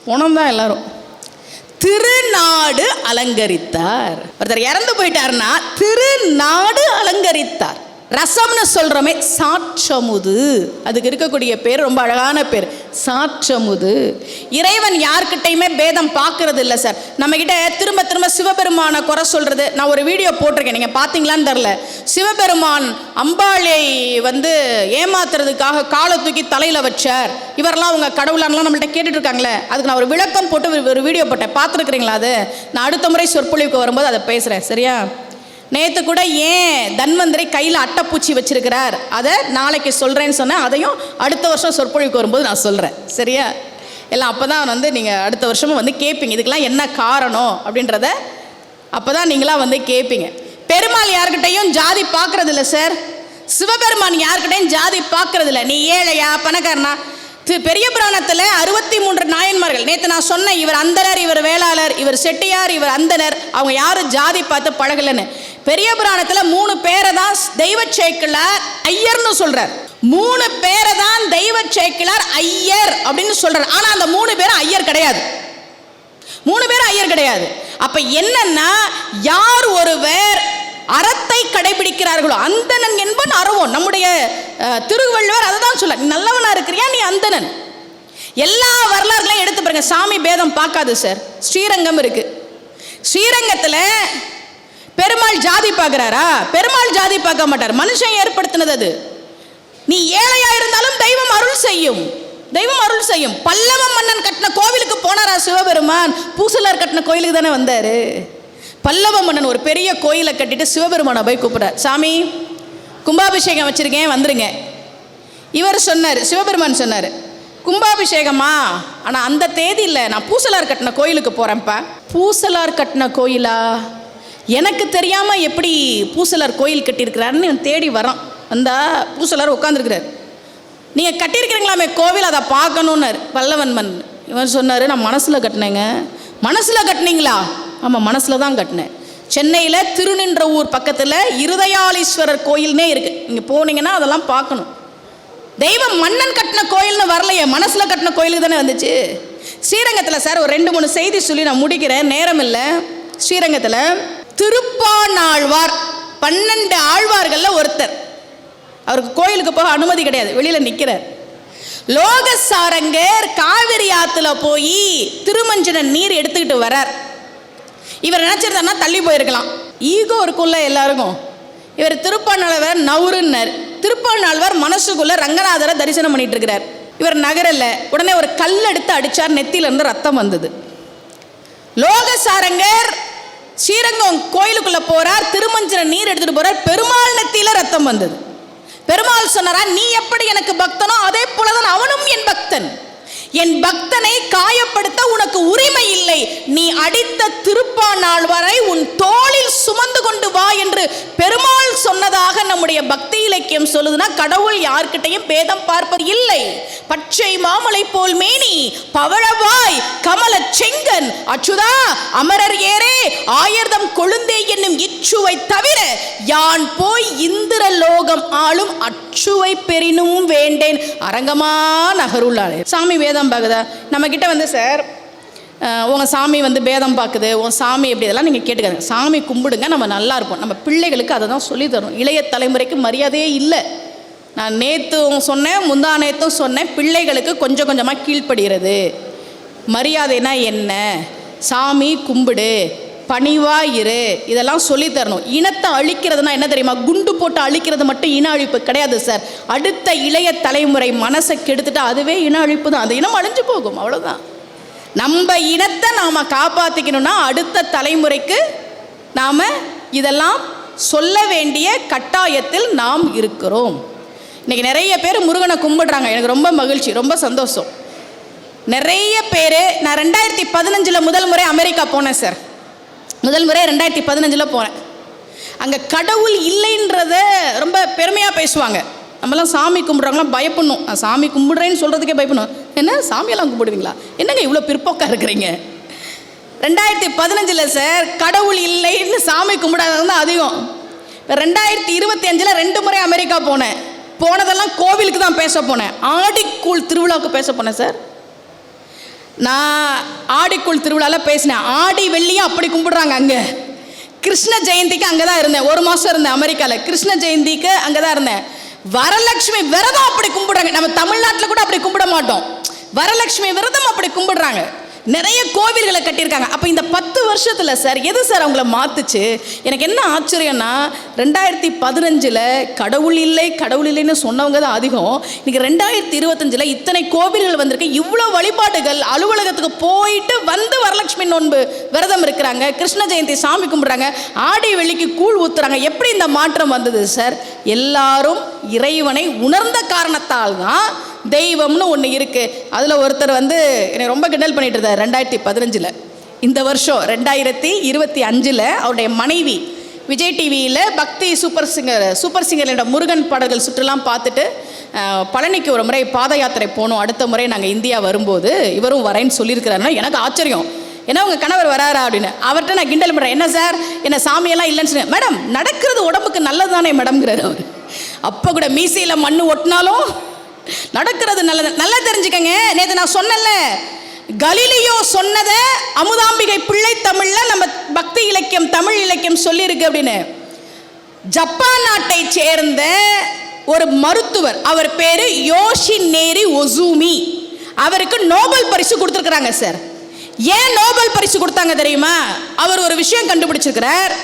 பணம் தான் எல்லாரும். திருநாடு அலங்கரித்தார். ஒருத்தர் இறந்து போயிட்டாருன்னா திருநாடு அலங்கரித்தார். ரசம்னு சொல்றோமே சாற்றமுது, அதுக்கு இருக்கக்கூடிய பேர் ரொம்ப அழகான பேர், சாற்றமுது. இறைவன் யார்கிட்டையுமே பேதம் பார்க்கறது இல்லை சார். நம்ம கிட்ட திரும்ப திரும்ப சிவபெருமான குறை சொல்றது. நான் ஒரு வீடியோ போட்டிருக்கேன், நீங்க பார்த்தீங்களான்னு தெரில. சிவபெருமான் அம்பாளை வந்து ஏமாத்துறதுக்காக காலை தூக்கி தலையில வச்சார், இவரெல்லாம் அவங்க கடவுளான்லாம் நம்மள்ட்ட கேட்டுட்டு இருக்காங்களே, அதுக்கு நான் ஒரு விளக்கம் போட்டு ஒரு வீடியோ போட்டேன், பார்த்துருக்குறீங்களா? அது நான் அடுத்த முறை சொற்பொழிவுக்கு வரும்போது அதை பேசுகிறேன். சரியா? நேற்று கூட ஏன் தன்வந்திரி கையில் அட்டைப்பூச்சி வச்சிருக்கிறார் அதை நாளைக்கு சொல்கிறேன்னு சொன்னேன். அதையும் அடுத்த வருஷம் சொற்பொழிவுக்கு வரும்போது நான் சொல்கிறேன். சரியா? எல்லாம் அப்போ தான் வந்து நீங்கள் அடுத்த வருஷமும் வந்து கேட்பீங்க, இதுக்கெல்லாம் என்ன காரணம் அப்படின்றத அப்போ தான் நீங்களாம் வந்து கேட்பீங்க. பெருமாள் யார்கிட்டையும் ஜாதி பார்க்கறது இல்லை சார். சிவபெருமான் யார்கிட்டையும் ஜாதி பார்க்கறது இல்லை. நீ ஏழையா பணக்காரனா? பெரிய புராணத்தில் 63 நாயன்மார்கள், நேற்று நான் சொன்னேன், இவர் அந்தனர், இவர் வேளாளர், இவர் செட்டியார், இவர் அந்தனர், அவங்க யாரும் ஜாதி பார்த்து பழகலன்னு. பெரிய புராணத்தில் 3 பேரை தான் தெய்வ சேக்கிழார் ஐயர்னு சொல்றார். 3 பேரை தான் தெய்வ சேக்கிழார் ஐயர் அப்படின்னு சொல்றார். ஆனா அந்த 3 பேரும் ஐயர் கிடையாது. 3 பேரும் ஐயர் கிடையாது. அப்ப என்னன்னா, யார் ஒருவர் அறத்தை கடைபிடிக்கிறார்களோ அந்தணன் என்பன் அறவோன். நம்முடைய திருவள்ளுவர் அதை தான் சொல்ல, நீ நல்லவனா இருக்கிறியா, நீ அந்தணன். எல்லா வரலாறுகளையும் எடுத்து பாருங்க, சாமி பேதம் பார்க்காது சார். ஸ்ரீரங்கம் இருக்கு, ஸ்ரீரங்கத்தில் பெருமாள் ஜாதி பார்க்கிறாரா? பெருமாள் ஜாதி பார்க்க மாட்டார், மனுஷன் ஏற்படுத்தினது அது. நீ ஏழையா இருந்தாலும் தெய்வம் அருள் செய்யும், தெய்வம் அருள் செய்யும். பல்லவ மன்னன் கட்டின கோவிலுக்கு போனாரா சிவபெருமான்? பூசலார் கட்டின கோயிலுக்கு தானே வந்தாரு. பல்லவ மன்னன் ஒரு பெரிய கோயிலை கட்டிட்டு சிவபெருமானை போய் கூப்பிட்றார், சாமி கும்பாபிஷேகம் வச்சிருக்கேன் வந்துருங்க. இவர் சொன்னார், சிவபெருமான் சொன்னார், கும்பாபிஷேகமா? ஆனால் அந்த தேதி இல்லை, நான் பூசலார் கட்டின கோயிலுக்கு போகிறேன்ப்பா. பூசலார் கட்டின கோயிலா? எனக்கு தெரியாமல் எப்படி பூசலார் கோயில் கட்டியிருக்கிறாருன்னு தேடி வரான். அந்த பூசலார் உட்காந்துருக்கிறார். நீங்கள் கட்டியிருக்கிறீங்களாமே கோவில், அதை பார்க்கணுன்னார் பல்லவன் மன். இவன் சொன்னார், நான் மனசில் கட்டினேங்க. மனசில் கட்டினீங்களா? ஆமாம், மனசில் தான் கட்டினேன். சென்னையில் திருநின்ற ஊர் பக்கத்தில் இருதயாளீஸ்வரர் கோயில்னே இருக்குது, இங்கே போனீங்கன்னா அதெல்லாம் பார்க்கணும். தெய்வம் மன்னன் கட்டின கோயில்னு வரலையே, மனசில் கட்டின கோயிலுக்கு தானே வந்துச்சு. ஸ்ரீரங்கத்தில் சார் ஒரு 2-3 செய்தி சொல்லி நான் முடிக்கிறேன், நேரம் இல்லை. ஸ்ரீரங்கத்தில் திருப்பாணாழ்வார் 12 ஆழ்வார்களில் ஒருத்தர், அவருக்கு கோயிலுக்கு போக அனுமதி கிடையாது, வெளியில் நிற்கிறார். லோகசாரங்கர் காவிரி ஆற்றுல போய் திருமஞ்சன நீர் எடுத்துக்கிட்டு வரார். இவர் நினச்சிருந்தாருன்னா தள்ளி போயிருக்கலாம், ஈகோ இருக்கும்ல எல்லாருக்கும். இவர் திருப்பாணாழ்வார் நவுருன்னார். திருப்பாணாழ்வார் மனசுக்குள்ள ரங்கநாதரை தரிசனம் பண்ணிட்டு இருக்கிறார். இவர் நகரல. உடனே ஒரு கல் எடுத்து அடிச்சார், நெத்தியில இருந்து ரத்தம் வந்தது. லோகசாரங்கர் ஸ்ரீரங்கம் கோயிலுக்குள்ள போறார், திருமஞ்சன நீர் எடுத்துட்டு போறார், பெருமாள் நெத்தியில ரத்தம் வந்தது. பெருமாள் சொன்னாரா, நீ எப்படி எனக்கு பக்தனோ அதே போலதான் அவனும் என் பக்தன். என் பக்தனை காயப்படுத்த உனக்கு உரிமை இல்லை. நீ அடித்த திருப்பாணாழ்வாரை உன் தோளில் சுமந்து கொண்டு வா என்று பெருமாள் சொன்னதாக நம்முடைய பக்தி இலக்கியம் சொல்லுதுன்னா, கடவுள் யார்கிட்டையும் பேதம் பார்ப்பது இல்லை. பச்சை மாமலை போல் மேனி, பவழவாய், கமல செங்கன், அச்சுதா அமரர் ஏரே, ஆயர்தம் கொழுந்தே என்னும் இச்சுவை தவிர யான் போய் இந்திர லோகம் ஆளும் அச்சுவை பெரினும் வேண்டேன் அரங்கமா நகருள்ளாளே. சாமி வேதம் பார்க்குதா? நம்ம கிட்ட வந்து சார் உங்கள் சாமி வந்து பேதம் பார்க்குது, உன் சாமி எப்படி, இதெல்லாம் நீங்கள் கேட்டுக்காங்க. சாமி கும்பிடுங்க, நம்ம நல்லா இருப்போம். நம்ம பிள்ளைகளுக்கு அதை தான் சொல்லி தரணும். இளைய தலைமுறைக்கு மரியாதையே இல்லை. நான் நேற்றும் சொன்னேன், முந்தா நேற்றும் சொன்னேன், பிள்ளைகளுக்கு கொஞ்சம் கொஞ்சமாக கீழ்ப்படுகிறது. மரியாதைனா என்ன, சாமி கும்பிடு, பணிவாயிரு, இதெல்லாம் சொல்லித்தரணும். இனத்தை அழிக்கிறதுனா என்ன தெரியுமா? குண்டு போட்டு அழிக்கிறது மட்டும் இன அழிப்பு கிடையாது சார். அடுத்த இளைய தலைமுறை மனசை கெடுத்துட்டா அதுவே இன அழிப்பு தான். அந்த இனம் அழிஞ்சு போகும், அவ்வளோதான். நம்ம இனத்தை நாம் காப்பாற்றிக்கணும்னா அடுத்த தலைமுறைக்கு நாம் இதெல்லாம் சொல்ல வேண்டிய கட்டாயத்தில் நாம் இருக்கிறோம். இன்றைக்கி நிறைய பேர் முருகனை கும்பிடுறாங்க. எனக்கு ரொம்ப மகிழ்ச்சி, ரொம்ப சந்தோஷம். நிறைய பேர், நான் 2015 முதல் முறை அமெரிக்கா போனேன் சார். முதல் முறை 2015 போனேன். அங்கே கடவுள் இல்லைன்றத ரொம்ப பெருமையாக பேசுவாங்க. நம்மளாம் சாமி கும்பிட்றாங்களாம் பயப்படணும். நான் சாமி கும்பிட்றேன்னு சொல்கிறதுக்கே பயப்படணும். என்ன சாமியெல்லாம் கும்பிடுவீங்களா, என்னங்க இவ்வளோ பிற்போக்காக இருக்கிறீங்க? 2015 சார் கடவுள் இல்லைன்னு சாமி கும்பிடாதது தான் அதிகம். இப்போ 2025 2 முறை அமெரிக்கா போனேன். போனதெல்லாம் கோவிலுக்கு தான் பேச போனேன். ஆடிக்கூழ் திருவிழாவுக்கு பேச போனேன் சார். நான் ஆடிக்கூழ் திருவிழாவில் பேசினேன். ஆடி வெள்ளியும் அப்படி கும்பிடுறாங்க அங்கே. கிருஷ்ண ஜெயந்திக்கு அங்கே தான் இருந்தேன், 1 மாதம் இருந்தேன் அமெரிக்காவில். கிருஷ்ண ஜெயந்திக்கு அங்கே தான் இருந்தேன். வரலட்சுமி விரதம் அப்படி கும்பிடுறாங்க. நம்ம தமிழ்நாட்டில் கூட அப்படி கும்பிட மாட்டோம். வரலட்சுமி விரதம் அப்படி கும்பிடுறாங்க. நிறைய கோவில்களை கட்டியிருக்காங்க. அப்போ இந்த 10 வருஷத்தில் சார் எது சார் அவங்கள மாற்றுச்சு? எனக்கு என்ன ஆச்சரியம்னா, 2015 கடவுள் இல்லை கடவுள் இல்லைன்னு சொன்னவங்க தான் அதிகம். இன்றைக்கி 2025 இத்தனை கோவில்கள் வந்திருக்கு. இவ்வளோ வழிபாடுகள், அலுவலகத்துக்கு போயிட்டு வந்து வரலட்சுமி நோன்பு விரதம் இருக்கிறாங்க, கிருஷ்ண ஜெயந்தி சாமி கும்பிட்றாங்க, ஆடி வெள்ளிக்கு கூழ் ஊற்றுறாங்க. எப்படி இந்த மாற்றம் வந்தது சார்? எல்லாரும் இறைவனை உணர்ந்த காரணத்தால் தான் தெய்வம்னு ஒன்று இருக்குது. அதில் ஒருத்தர் வந்து என்னை ரொம்ப கிண்டல் பண்ணிட்டு இருந்தார் 2015. இந்த வருஷம் 2025 அவருடைய மனைவி விஜய் டிவியில் பக்தி சூப்பர் சிங்கரோட முருகன் பாடல்கள் சுற்றுலாம் பார்த்துட்டு பழனிக்கு ஒரு முறை பாத யாத்திரை போனோம். அடுத்த முறை நாங்கள் இந்தியா வரும்போது இவரும் வரேன்னு சொல்லியிருக்கிறாருன்னா எனக்கு ஆச்சரியம். ஏன்னா உங்கள் கணவர் வராரா அப்படின்னு. அவர்கிட்ட நான் கிண்டல் பண்ணுறேன், என்ன சார் என்ன சாமியெல்லாம் இல்லைன்னு சொன்னேன். மேடம் நடக்கிறது உடம்புக்கு நல்லது தானே மேடம்ங்கிறார் அவர். அப்போ கூட மீசையில் மண் ஒட்டினாலும் நடக்கிறது நல்லது. நல்லா தெரிஞ்சுக்கங்க, நேற்று நான் சொன்னேன்ல, கலீலியோ சொன்னதை அமுதாம்பிகை பிள்ளை தமிழ்ல நம்ம பக்தி இலக்கியம் தமிழ் இலக்கியம் சொல்லியிருக்கு அப்படின்னு. ஜப்பான் நாட்டை சேர்ந்த ஒரு மருத்துவர், அவர் பேரு யோஷினேரி ஒசூமி, அவருக்கு நோபல் பரிசு கொடுத்துருக்குறாங்க சார். ஏன் நோபல் பரிசு கொடுத்தாங்க தெரியுமா? அவர் ஒரு விஷயம் கண்டுபிடிச்சிருக்கிறார்.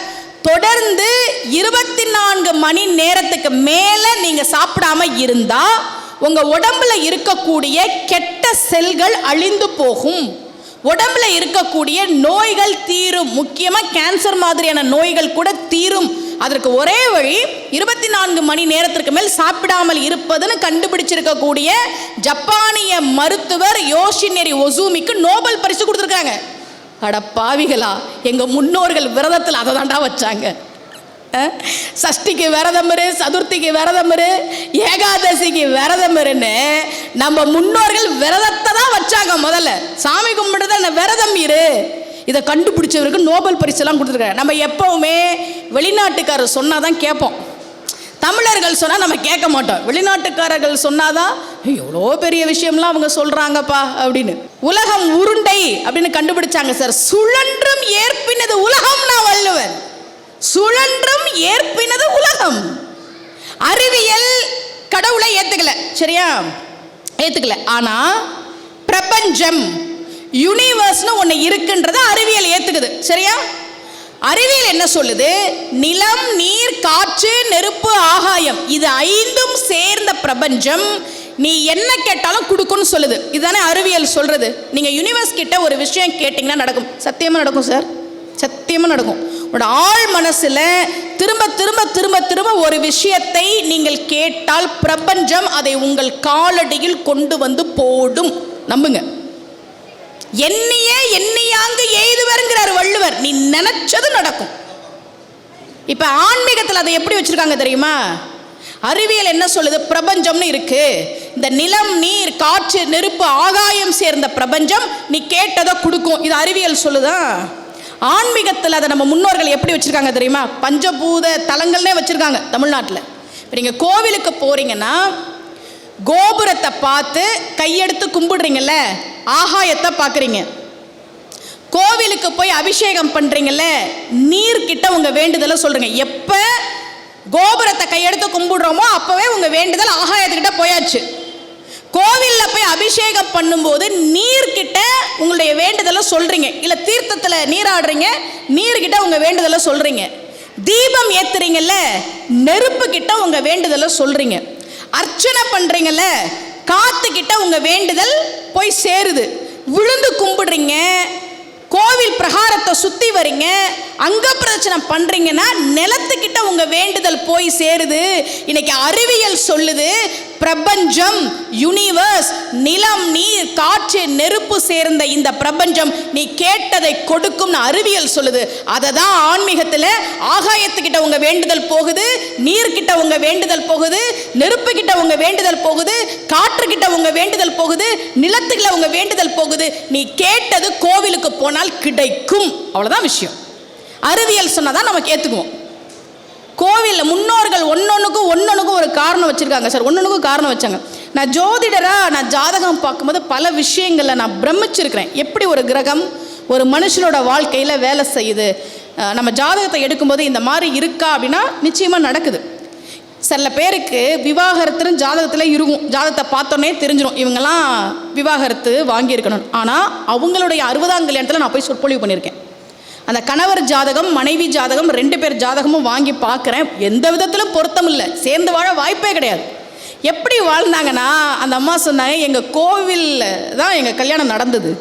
தொடர்ந்து 24 மணி நேரத்துக்கு மேலே நீங்கள் சாப்பிடாம இருந்தா உங்க உடம்புல இருக்கக்கூடிய கெட்ட செல்கள் அழிந்து போகும், உடம்புல இருக்கக்கூடிய நோய்கள் தீரும், முக்கியமாக கேன்சர் மாதிரியான நோய்கள் கூட தீரும். அதற்கு ஒரே வழி 24 மணி நேரத்திற்கு மேல் சாப்பிடாமல் இருப்பதுன்னு கண்டுபிடிச்சிருக்கக்கூடிய ஜப்பானிய மருத்துவர் யோஷினேரி ஒசூமிக்கு நோபல் பரிசு கொடுத்துருக்காங்க. அட பாவிகளா, எங்க முன்னோர்கள் விரதத்தில் அதை தாண்டா வச்சாங்க. சஷ்டிக்கு விரதம் இரு, சதுர்த்திக்கு விரதம் இரு, ஏகாதசிக்கு விரதம் இருன்னு நம்ம முன்னோர்கள் விரதத்தை தான் வச்சாங்க. முதல்ல சாமி கும்பிடுறத விரதம் இரு. இதை கண்டுபிடிச்சவருக்கு நோபல் பரிசெல்லாம் கொடுத்துருக்காங்க. நம்ம எப்பவுமே வெளிநாட்டுக்காரர் சொன்னாதான் கேட்போம், தமிழர்கள் சொன்னால் நம்ம கேட்க மாட்டோம். வெளிநாட்டுக்காரர்கள் சொன்னாதான் எவ்வளோ பெரிய விஷயம்லாம் அவங்க சொல்கிறாங்கப்பா அப்படின்னு. உலகம் உருண்டை அப்படின்னு கண்டுபிடிச்சாங்க சார். சுழன்றும் ஏற்பினது உலகம் நான் வள்ளுவன், சுழன்றும் ஏற்பினது உலகம். அறிவியல் கடவுளை ஏற்றுக்கல, சரியா, ஏற்றுக்கல. ஆனால் பிரபஞ்சம் யூனிவர்ஸ்னு ஒன்று இருக்குன்றத அறிவியல் ஏற்றுக்குது, சரியா. அறிவியல் என்ன சொல்லுது? நிலம், நீர், காற்று, நெருப்பு, ஆகாயம், இது 5ம் சேர்ந்த பிரபஞ்சம் நீ என்ன கேட்டாலும் கொடுக்கும்னு சொல்லுது. இதுதானே அறிவியல் சொல்றது. நீங்க யூனிவர்ஸ் கிட்ட ஒரு விஷயம் கேட்டீங்கன்னா நடக்கும். சத்தியமா நடக்கும் சார், சத்தியமா நடக்கும். உங்களோட ஆழ் மனசுல திரும்ப திரும்ப திரும்ப திரும்ப ஒரு விஷயத்தை நீங்கள் கேட்டால் பிரபஞ்சம் அதை உங்கள் காலடியில் கொண்டு வந்து போடும். நம்புங்க. எண்ணியே எண்ணியாங்கு எய்துவர்ங்கிறார் வள்ளுவர். நீ நினைச்சது நடக்கும். இப்ப ஆன்மீகத்தில் அதை எப்படி வச்சிருக்காங்க தெரியுமா? அறிவியல் என்ன சொல்லுது? பிரபஞ்சம்னு இருக்கு. இந்த நிலம், நீர், காற்று, நெருப்பு, ஆகாயம் சேர்ந்த பிரபஞ்சம் நீ கேட்டதை கொடுக்கும். இது அறிவியல் சொல்லுதா? ஆன்மீகத்தில் அதை நம்ம முன்னோர்கள் எப்படி வச்சிருக்காங்க தெரியுமா? பஞ்சபூத தலங்கள்னே வச்சிருக்காங்க தமிழ்நாட்டில். இப்போ நீங்கள் கோவிலுக்கு போறீங்கன்னா கோபுரத்தை பார்த்து கையெடுத்து கும்பிடுறீங்கல்ல, ஆகாயத்தை பார்க்குறீங்க. கோவிலுக்கு போய் அபிஷேகம் பண்ணுறீங்கல்ல, நீர்கிட்ட உங்கள் வேண்டுதலை சொல்கிறீங்க. எப்போ கோபுரத்தை கையெடுத்து கும்பிடுறோமோ அப்போவே உங்கள் வேண்டுதல் ஆகாயத்துக்கிட்ட போயாச்சு. கோவிலில் போய் அபிஷேகம் பண்ணும்போது நீர்கிட்ட உங்களுடைய வேண்டுதலை சொல்கிறீங்க. இல்லை தீர்த்தத்தில் நீராடுறீங்க, நீர்கிட்ட உங்கள் வேண்டுதலை சொல்கிறீங்க. தீபம் ஏற்றுறீங்கல்ல, நெருப்பு கிட்ட உங்கள் வேண்டுதலை சொல்கிறீங்க. அர்ச்சனை பண்ணுறீங்கல்ல, காத்துக்கிட்ட உங்கள் வேண்டுதல் போய் சேருது. விழுந்து கும்பிடுறீங்க, கோவில் பிரகாரத்தை சுற்றி வரீங்க, அங்க பிரச்சனை பண்ணுறீங்கன்னா நிலத்துக்கிட்ட உங்கள் வேண்டுதல் போய் சேருது. இன்னைக்கு அறிவியல் சொல்லுது பிரபஞ்சம், யூனிவர்ஸ், நிலம், நீர், காற்று, நெருப்பு சேர்ந்த இந்த பிரபஞ்சம் நீ கேட்டதை கொடுக்கும்னு அறிவியல் சொல்லுது. அதை தான் ஆன்மீகத்தில் ஆகாயத்துக்கிட்ட உங்கள் வேண்டுதல் போகுது, நீர்கிட்ட உங்கள் வேண்டுதல் போகுது, நெருப்பு கிட்ட உங்கள் வேண்டுதல் போகுது, காற்றுக்கிட்ட உங்கள் வேண்டுதல் போகுது, நிலத்துக்குள்ள உங்கள் வேண்டுதல் போகுது. நீ கேட்டது கோவிலுக்கு போனால் கிடைக்கும். அவ்வளோதான் விஷயம். அறிவியல் சொன்னதான் நமக்கு ஏற்றுக்குவோம். கோவிலில் முன்னோர்கள் ஒன்னொன்னுக்கும் ஒரு காரணம் வச்சுருக்காங்க சார். ஒன்னொன்னுக்கும் காரணம் வச்சாங்க. நான் ஜோதிடராக நான் ஜாதகம் பார்க்கும்போது பல விஷயங்களில் நான் பிரமிச்சிருக்கிறேன். எப்படி ஒரு கிரகம் ஒரு மனுஷனோட வாழ்க்கையில் வேலை செய்யுது. நம்ம ஜாதகத்தை எடுக்கும்போது இந்த மாதிரி இருக்கா அப்படின்னா நிச்சயமாக நடக்குது. சில பேருக்கு விவாகரத்துன்னு ஜாதகத்தில் இருக்கும். ஜாதகத்தை பார்த்தோன்னே தெரிஞ்சிடும் இவங்கெல்லாம் விவாகரத்து வாங்கியிருக்கணும். ஆனால் அவங்களுடைய 60ஆம் கல்யாணத்தில் நான் போய் சொற்பொழிவு பண்ணியிருக்கேன். அந்த கணவர் ஜாதகம், மனைவி ஜாதகம், 2 பேர் ஜாதகமும் வாங்கி பார்க்குறேன். எந்த விதத்திலும் பொருத்தம் இல்லை, சேர்ந்து வாழ வாய்ப்பே கிடையாது. எப்படி வாழ்ந்தாங்கன்னா அந்த அம்மா சொன்னாங்க, எங்கள் கோவிலில் தான் எங்கள் கல்யாணம் நடந்தது.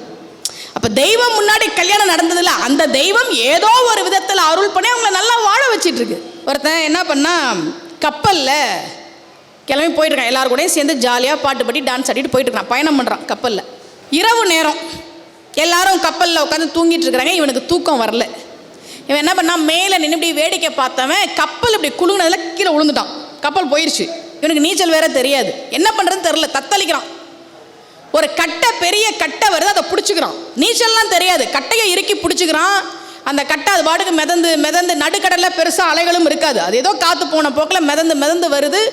அப்போ தெய்வம் முன்னாடி கல்யாணம் நடந்ததில்ல, அந்த தெய்வம் ஏதோ ஒரு விதத்தில் அருள் பண்ணி அவங்கள நல்லா வாழ வச்சிட்ருக்கு. ஒருத்தன் என்ன பண்ணா, கப்பலில் கிளம்பி போயிட்டுருக்கான். எல்லாரும் கூடயும் சேர்ந்து ஜாலியாக பாட்டு பாடி டான்ஸ் ஆடிட்டு போயிட்டுருக்கான். பயணம் பண்ணுறான் கப்பலில். இரவு நேரம் எல்லாரும் கப்பலில் உட்காந்து தூங்கிட்டு இருக்கிறாங்க. இவனுக்கு தூக்கம் வரல. இவன் என்ன பண்ணா, மேலே நின்று இப்படி வேடிக்கை பார்த்தவன் கப்பல் இப்படி குலுங்கினதில் கீழே விழுந்துட்டான். கப்பல் போயிடுச்சு. இவனுக்கு நீச்சல் வேற தெரியாது. என்ன பண்ணுறதுன்னு தெரில, தத்தளிக்கிறான். ஒரு கட்டை, பெரிய கட்டை வருது, அதை பிடிச்சிக்கிறான். நீச்சல்லாம் தெரியாது, கட்டையை இறுக்கி பிடிச்சிக்கிறான். அந்த கட்டை அது பாட்டுக்கு மிதந்து மிதந்து, நடுக்கடலில் பெருசாக அலைகளும் இருக்காது, அது ஏதோ காற்று போன போக்கில் மிதந்து மிதந்து வருது.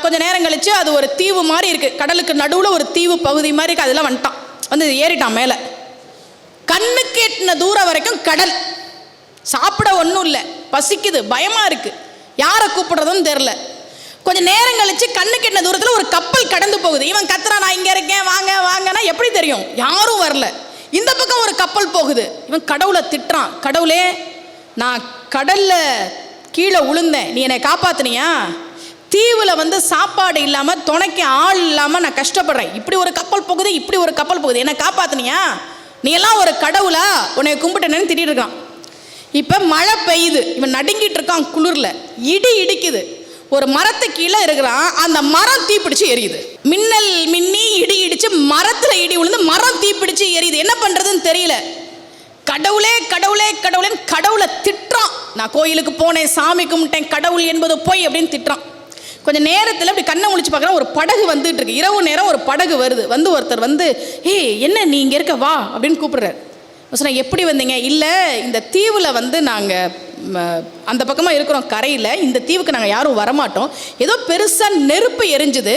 கொஞ்சம் நேரம் கழித்து அது ஒரு தீவு மாதிரி இருக்குது, கடலுக்கு நடுவில் ஒரு தீவு பகுதி மாதிரி இருக்குது. அதெல்லாம் வந்துட்டான், வந்து ஏறிட்டான் மேலே. கண்ணுக்கு எட்டின தூரம் வரைக்கும் கடல். சாப்பிட ஒன்றும் இல்லை, பசிக்குது, பயமாக இருக்குது, யாரை கூப்பிடுறதுன்னு தெரில. கொஞ்சம் நேரம் கழிச்சு கண்ணுக்கு எட்டின தூரத்தில் ஒரு கப்பல் கடந்து போகுது. இவன் கத்துறான், நான் இங்கே இருக்கேன், வாங்க வாங்கன்னா எப்படி தெரியும், யாரும் வரல. இந்த பக்கம் ஒரு கப்பல் போகுது. இவன் கடவுளை திட்டுறான், கடவுளே நான் கடலில் கீழே விழுந்தேன், நீ என்னை காப்பாற்றினியா? தீவில் வந்து சாப்பாடு இல்லாமல், துணைக்கு ஆள் இல்லாமல் நான் கஷ்டப்படுறேன். இப்படி ஒரு கப்பல் போகுது, இப்படி ஒரு கப்பல் போகுது, என்னை காப்பாற்றினியா? நீ எல்லாம் ஒரு கடவுளா? உன்னை கும்பிட்டேன்னு திட்டிகிட்டு இருக்கான். இப்போ மழை பெய்யுது, இவன் நடுங்கிட்டு இருக்கான் குளிரில். இடி இடிக்குது, ஒரு மரத்து கீழே இருக்கிறான், அந்த மரம் தீப்பிடிச்சு எரியுது. மின்னல் மின்னி இடி இடிச்சு மரத்தில் இடி விழுந்து மரம் தீப்பிடிச்சு எரியுது. என்ன பண்ணுறதுன்னு தெரியல. கடவுளே கடவுளே கடவுளேன்னு கடவுளை திட்டுறான். நான் கோயிலுக்கு போனேன், சாமி கும்பிட்டேன், கடவுள் என்பது போய் அப்படின்னு திட்டுறான். கொஞ்சம் நேரத்தில் அப்படி கண்ணை முழிச்சு பார்க்குறேன், ஒரு படகு வந்துட்டு இருக்கு. இரவு நேரம் ஒரு படகு வருது. வந்து ஒருத்தர் வந்து, ஏய் என்ன நீ இங்கே இருக்க வா அப்படின்னு கூப்பிடுறாரு. சொன்னேன், எப்படி வந்தீங்க? இல்லை, இந்த தீவில் வந்து நாங்கள் அந்த பக்கமாக இருக்கிறோம் கரையில், இந்த தீவுக்கு நாங்கள் யாரும் வரமாட்டோம். ஏதோ பெருசாக நெருப்பு எரிஞ்சுது,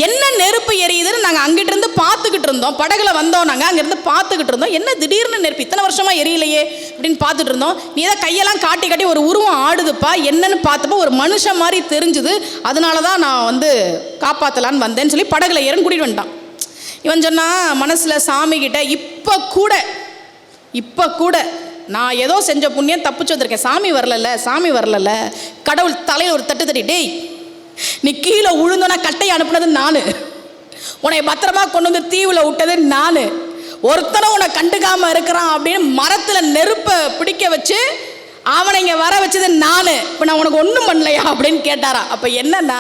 என்ன நெருப்பு எரியுதுன்னு நாங்கள் அங்கிட்டிருந்து பார்த்துக்கிட்டு இருந்தோம். படகுல வந்தோம், நாங்கள் அங்கேருந்து பார்த்துக்கிட்டு இருந்தோம். என்ன திடீர்னு நெருப்பு, இத்தனை வருஷமாக எரியலையே அப்படின்னு பார்த்துட்டு இருந்தோம். நீ தான் கையெல்லாம் காட்டி காட்டி ஒரு உருவம் ஆடுதுப்பா, என்னன்னு பார்த்தப்போ ஒரு மனுஷன் மாதிரி தெரிஞ்சுது, அதனால தான் நான் வந்து காப்பாற்றலான்னு வந்தேன்னு சொல்லி படகுல ஏறன்னு கூட்டிகிட்டு வந்துட்டான். இவன் சொன்னான் மனசில் சாமிக்கிட்ட, இப்போ கூட நான் ஏதோ செஞ்ச புண்ணியம் தப்பிச்சு வந்திருக்கேன், சாமி வரலல்ல. கடவுள் தலையில் ஒரு தட்டு தட்டி, டேய் நீ கீழே உழுந்தோன்னா கட்டையை அனுப்புனது நான், உன்னை பத்திரமா கொண்டு வந்து தீவில் விட்டது நான், ஒருத்தனை உன்னை கண்டுக்காமல் இருக்கிறான் அப்படின்னு மரத்தில் நெருப்பை பிடிக்க வச்சு அவனை இங்கே வர வச்சது நான், இப்போ நான் உனக்கு ஒன்றும் பண்ணலையா அப்படின்னு கேட்டாராம். அப்போ என்னன்னா,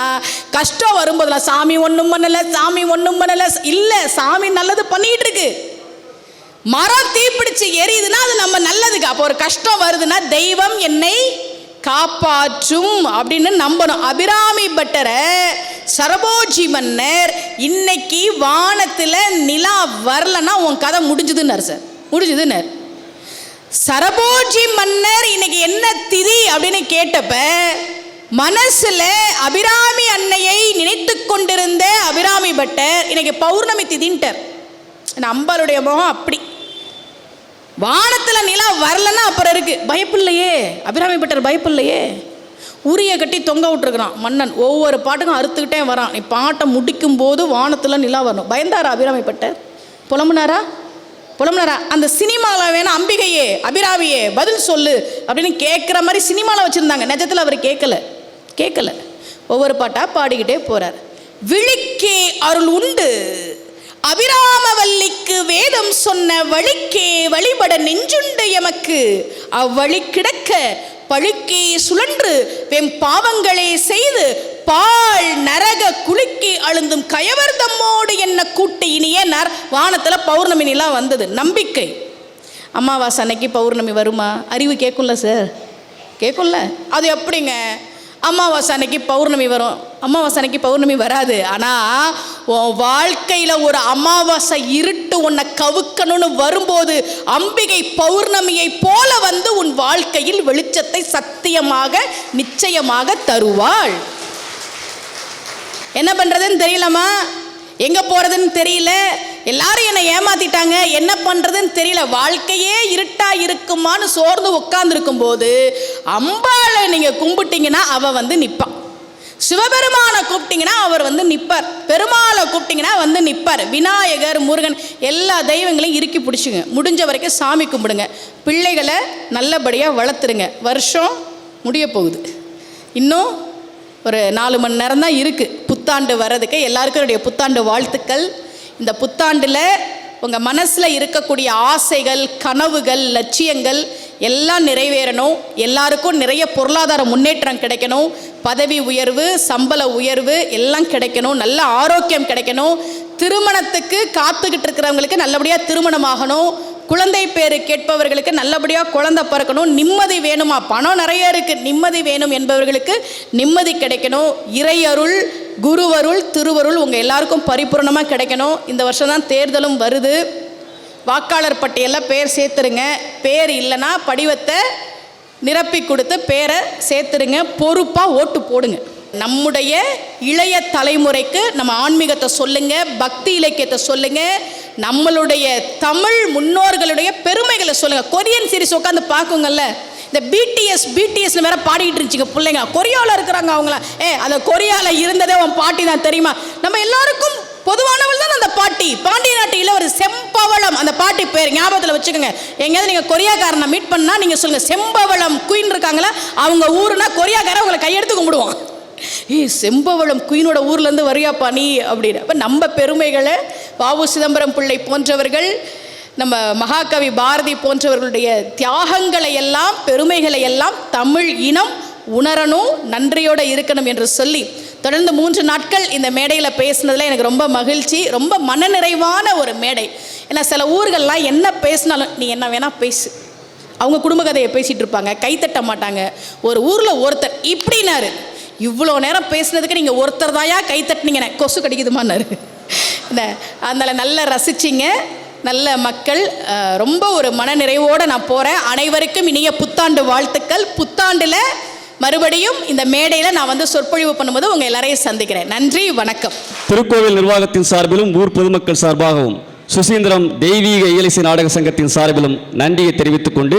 கஷ்டம் வரும்போதெல்லாம் சாமி ஒன்றும் பண்ணலை, இல்லை சாமி நல்லது பண்ணிக்கிட்டு இருக்கு. மரம் தீப்பிடிச்சு எரியுதுன்னா அது நம்ம நல்லதுக்கு. அப்போ ஒரு கஷ்டம் வருதுன்னா தெய்வம் என்னை காப்பாற்றும் அப்படின்னு நம்பணும். அபிராமி பட்டரை சரபோஜி மன்னர் இன்னைக்கு வானத்தில் நிலா வரலன்னா உன் கதை முடிஞ்சுதுன்னார் சார், முடிஞ்சுதுன்னார். சரபோஜி மன்னர் இன்னைக்கு என்ன திதி அப்படின்னு கேட்டப்ப மனசுல அபிராமி அன்னையை நினைத்து கொண்டிருந்த அபிராமி பட்டர் இன்னைக்கு பௌர்ணமி திதின்ட்டார். அம்பாளுடைய முகம் அப்படி, வானத்தில் நிலா வரலன்னா அப்புறம் இருக்கு. பயப்பில்லையே அபிராமி பட்டர், பயப்பில்லையே. உரிய கட்டி தொங்க விட்டுருக்குறான் மன்னன், ஒவ்வொரு பாட்டுக்கும் அறுத்துக்கிட்டே வரான். நீ பாட்டை முடிக்கும் போது வானத்தில் நிலா வரணும். பயந்தாரா அபிராமி பட்டர்? புலம்புனாரா? அந்த சினிமாவில் வேணா அம்பிகையே அபிராமியே பதில் சொல்லு அப்படின்னு கேட்குற மாதிரி சினிமாவில் வச்சுருந்தாங்க. நிஜத்தில் அவர் கேட்கல. ஒவ்வொரு பாட்டாக பாடிக்கிட்டே போகிறார். விழிக்கே அருள் உண்டு அபிராமவல்லிக்கு வேதம் சொன்ன வழிக்கே வழிபட நெஞ்சுண்டு எமக்கு, அவ்வழி கிடக்க பழுக்கே சுழன்று வெம் பாவங்களே செய்து பால் நரக குலுக்கி அழுந்தும் கயவர் தம்மோடு என்ன கூட்டு இனியே வானத்தில் பௌர்ணமி நிலா வந்தது. நம்பிக்கை. அமாவாசை அன்னைக்கு பௌர்ணமி வருமா? அறிவு கேட்கும்ல சார், கேட்கும்ல. அது எப்படிங்க அமாவாசை அன்னைக்கு பௌர்ணமி வரும்? அமாவாசை அன்னைக்கு பௌர்ணமி வராது. ஆனால் உன் வாழ்க்கையில் ஒரு அமாவாசை இருட்டு உன்னை கவுக்கணும்னு வரும்போது அம்பிகை பௌர்ணமியை போல வந்து உன் வாழ்க்கையில் வெளிச்சத்தை சத்தியமாக நிச்சயமாக தருவாள். என்ன பண்ணுறதுன்னு தெரியலம்மா, எங்கே போகிறதுன்னு தெரியல, எல்லாரும் என்னை ஏமாத்திட்டாங்க, என்ன பண்ணுறதுன்னு தெரியல, வாழ்க்கையே இருட்டாக இருக்குமான்னு சோர்ந்து உட்காந்துருக்கும் போது அம்பாளை நீங்கள் கும்பிட்டீங்கன்னா அவள் வந்து நிற்பான். சிவபெருமானை கூப்பிட்டீங்கன்னா அவர் வந்து நிற்பார். பெருமாளை கூப்பிட்டீங்கன்னா வந்து நிற்பார். விநாயகர், முருகன் எல்லா தெய்வங்களையும் இறுக்கி பிடிச்சிங்க. முடிஞ்ச வரைக்கும் சாமி கும்பிடுங்க. பிள்ளைகளை நல்லபடியாக வளர்த்துருங்க. வருஷம் முடிய போகுது, இன்னும் ஒரு 4 மணி நேரம் தான் இருக்குது புத்தாண்டு வர்றதுக்கு. எல்லாருக்கும் என்னுடைய புத்தாண்டு வாழ்த்துக்கள். இந்த புத்தாண்டில் உங்கள் மனசில் இருக்கக்கூடிய ஆசைகள், கனவுகள், லட்சியங்கள் எல்லாம் நிறைவேறணும். எல்லாருக்கும் நிறைய பொருளாதார முன்னேற்றம் கிடைக்கணும், பதவி உயர்வு, சம்பள உயர்வு எல்லாம் கிடைக்கணும், நல்ல ஆரோக்கியம் கிடைக்கணும். திருமணத்துக்கு காத்துக்கிட்டு இருக்கிறவங்களுக்கு நல்லபடியாக திருமணமாகணும். குழந்தை பேரு கேட்பவர்களுக்கு நல்லபடியாக குழந்தை பிறக்கணும். நிம்மதி வேணுமா? பணம் நிறைய இருக்குது, நிம்மதி வேணும் என்பவர்களுக்கு நிம்மதி கிடைக்கணும். இறையருள், குருவருள், திருவருள் உங்கள் எல்லாருக்கும் பரிபூர்ணமாக கிடைக்கணும். இந்த வருஷம் தான் தேர்தலும் வருது. வாக்காளர் பட்டியலில் பேர் சேர்த்துருங்க. பேர் இல்லைன்னா படிவத்தை நிரப்பி கொடுத்து பேரை சேர்த்துருங்க. பொறுப்பாக ஓட்டு போடுங்க. நம்முடைய இளைய தலைமுறைக்கு நம்ம ஆன்மீகத்தை சொல்லுங்கள், பக்தி இலக்கியத்தை சொல்லுங்கள், நம்மளுடைய தமிழ் முன்னோர்களுடைய பெருமைகளை சொல்லுங்கள். கொரியன் சீரிஸ் உட்காந்து பார்க்குங்கள்ல, இந்த பிடிஎஸ்னு வேற பாடிக்கிட்டு இருந்துச்சுங்க பிள்ளைங்க. கொரியாவில் இருக்கிறாங்க அவங்கள. அந்த கொரியாவில் இருந்ததே உன் பாட்டி தான் தெரியுமா? நம்ம எல்லாருக்கும் பொதுவானவள் தான் அந்த பாட்டி. பாண்டிய நாட்டில் ஒரு செம்பவளம், அந்த பாட்டி பேர் ஞாபகத்தில் வச்சுக்கோங்க. எங்கேயாவது நீங்கள் கொரியாக்காரனை மீட் பண்ணால் நீங்கள் சொல்லுங்கள், செம்பவளம் குயின் இருக்காங்களா, அவங்க ஊருனா கொரியாக்காரன் உங்களை கையெடுத்து கும்பிடுவான். செம்பவளம் குயினோட ஊர்லேருந்து வரியாப்பா நீ அப்படின்னு. அப்போ நம்ம பெருமைகளை வ.உ. சிதம்பரம் பிள்ளை போன்றவர்கள், நம்ம மகாகவி பாரதி போன்றவர்களுடைய தியாகங்களை எல்லாம், பெருமைகளை எல்லாம் தமிழ் இனம் உணரணும், நன்றியோடு இருக்கணும் என்று சொல்லி தொடர்ந்து 3 நாட்கள் இந்த மேடையில் பேசுனதில் எனக்கு ரொம்ப மகிழ்ச்சி. ரொம்ப மனநிறைவான ஒரு மேடை. ஏன்னா சில ஊர்கள்லாம் என்ன பேசினாலும் நீ என்ன வேணால் பேசு, அவங்க குடும்ப கதையை பேசிகிட்டு இருப்பாங்க, கைத்தட்ட மாட்டாங்க. ஒரு ஊரில் ஒருத்தர் இப்படின்னாரு, இவ்வளோ நேரம் பேசுனதுக்கு நீங்கள் ஒருத்தர் தாயா கைத்தட்டினீங்கண்ணே, கொசு கடிக்குதுமான்னாரு. அதனால் நல்லா ரசிச்சிங்க, நல்ல மக்கள். ரொம்ப ஒரு மனநிறைவோடு நான் போகிறேன். அனைவருக்கும் இனிய புத்தாண்டு வாழ்த்துக்கள். புத்தாண்டில் மறுபடியும் இந்த மேடையில் நான் வந்து சொற்பொழிவு பண்ணும்போது உங்கள் எல்லாரையும் சந்திக்கிறேன். நன்றி, வணக்கம். திருக்கோவில் நிர்வாகத்தின் சார்பிலும் ஊர் பொதுமக்கள் சார்பாகவும் சுசீந்திரம் தெய்வீக இயலிசை நாடக சங்கத்தின் சார்பிலும் நன்றியை தெரிவித்துக் கொண்டு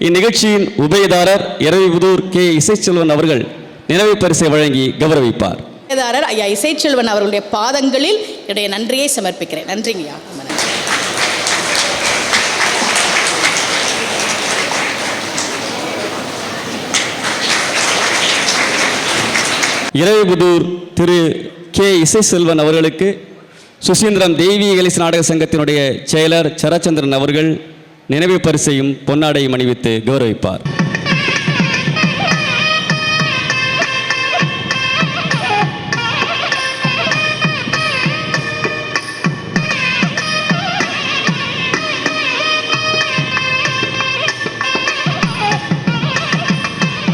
இந்நிகழ்ச்சியின் உபயதாரர் இரவிபுதூர் கே. இசைச்செல்வன் அவர்கள் நினைவு பரிசை வழங்கி கௌரவிப்பார். உபயதாரர் ஐயா இசைச்செல்வன் அவர்களுடைய பாதங்களில் என்னுடைய நன்றியை சமர்ப்பிக்கிறேன். நன்றிங்கய்யா. இரவிபுதூர் திரு கே இசைச்செல்வன் அவர்களுக்கு சுசீந்திரம் தெய்வீக இயலிசை நாடக சங்கத்தினுடைய செயலர் சரச்சந்திரன் அவர்கள் நினைவு பரிசையும் பொன்னாடையும் அணிவித்து கௌரவிப்பார்.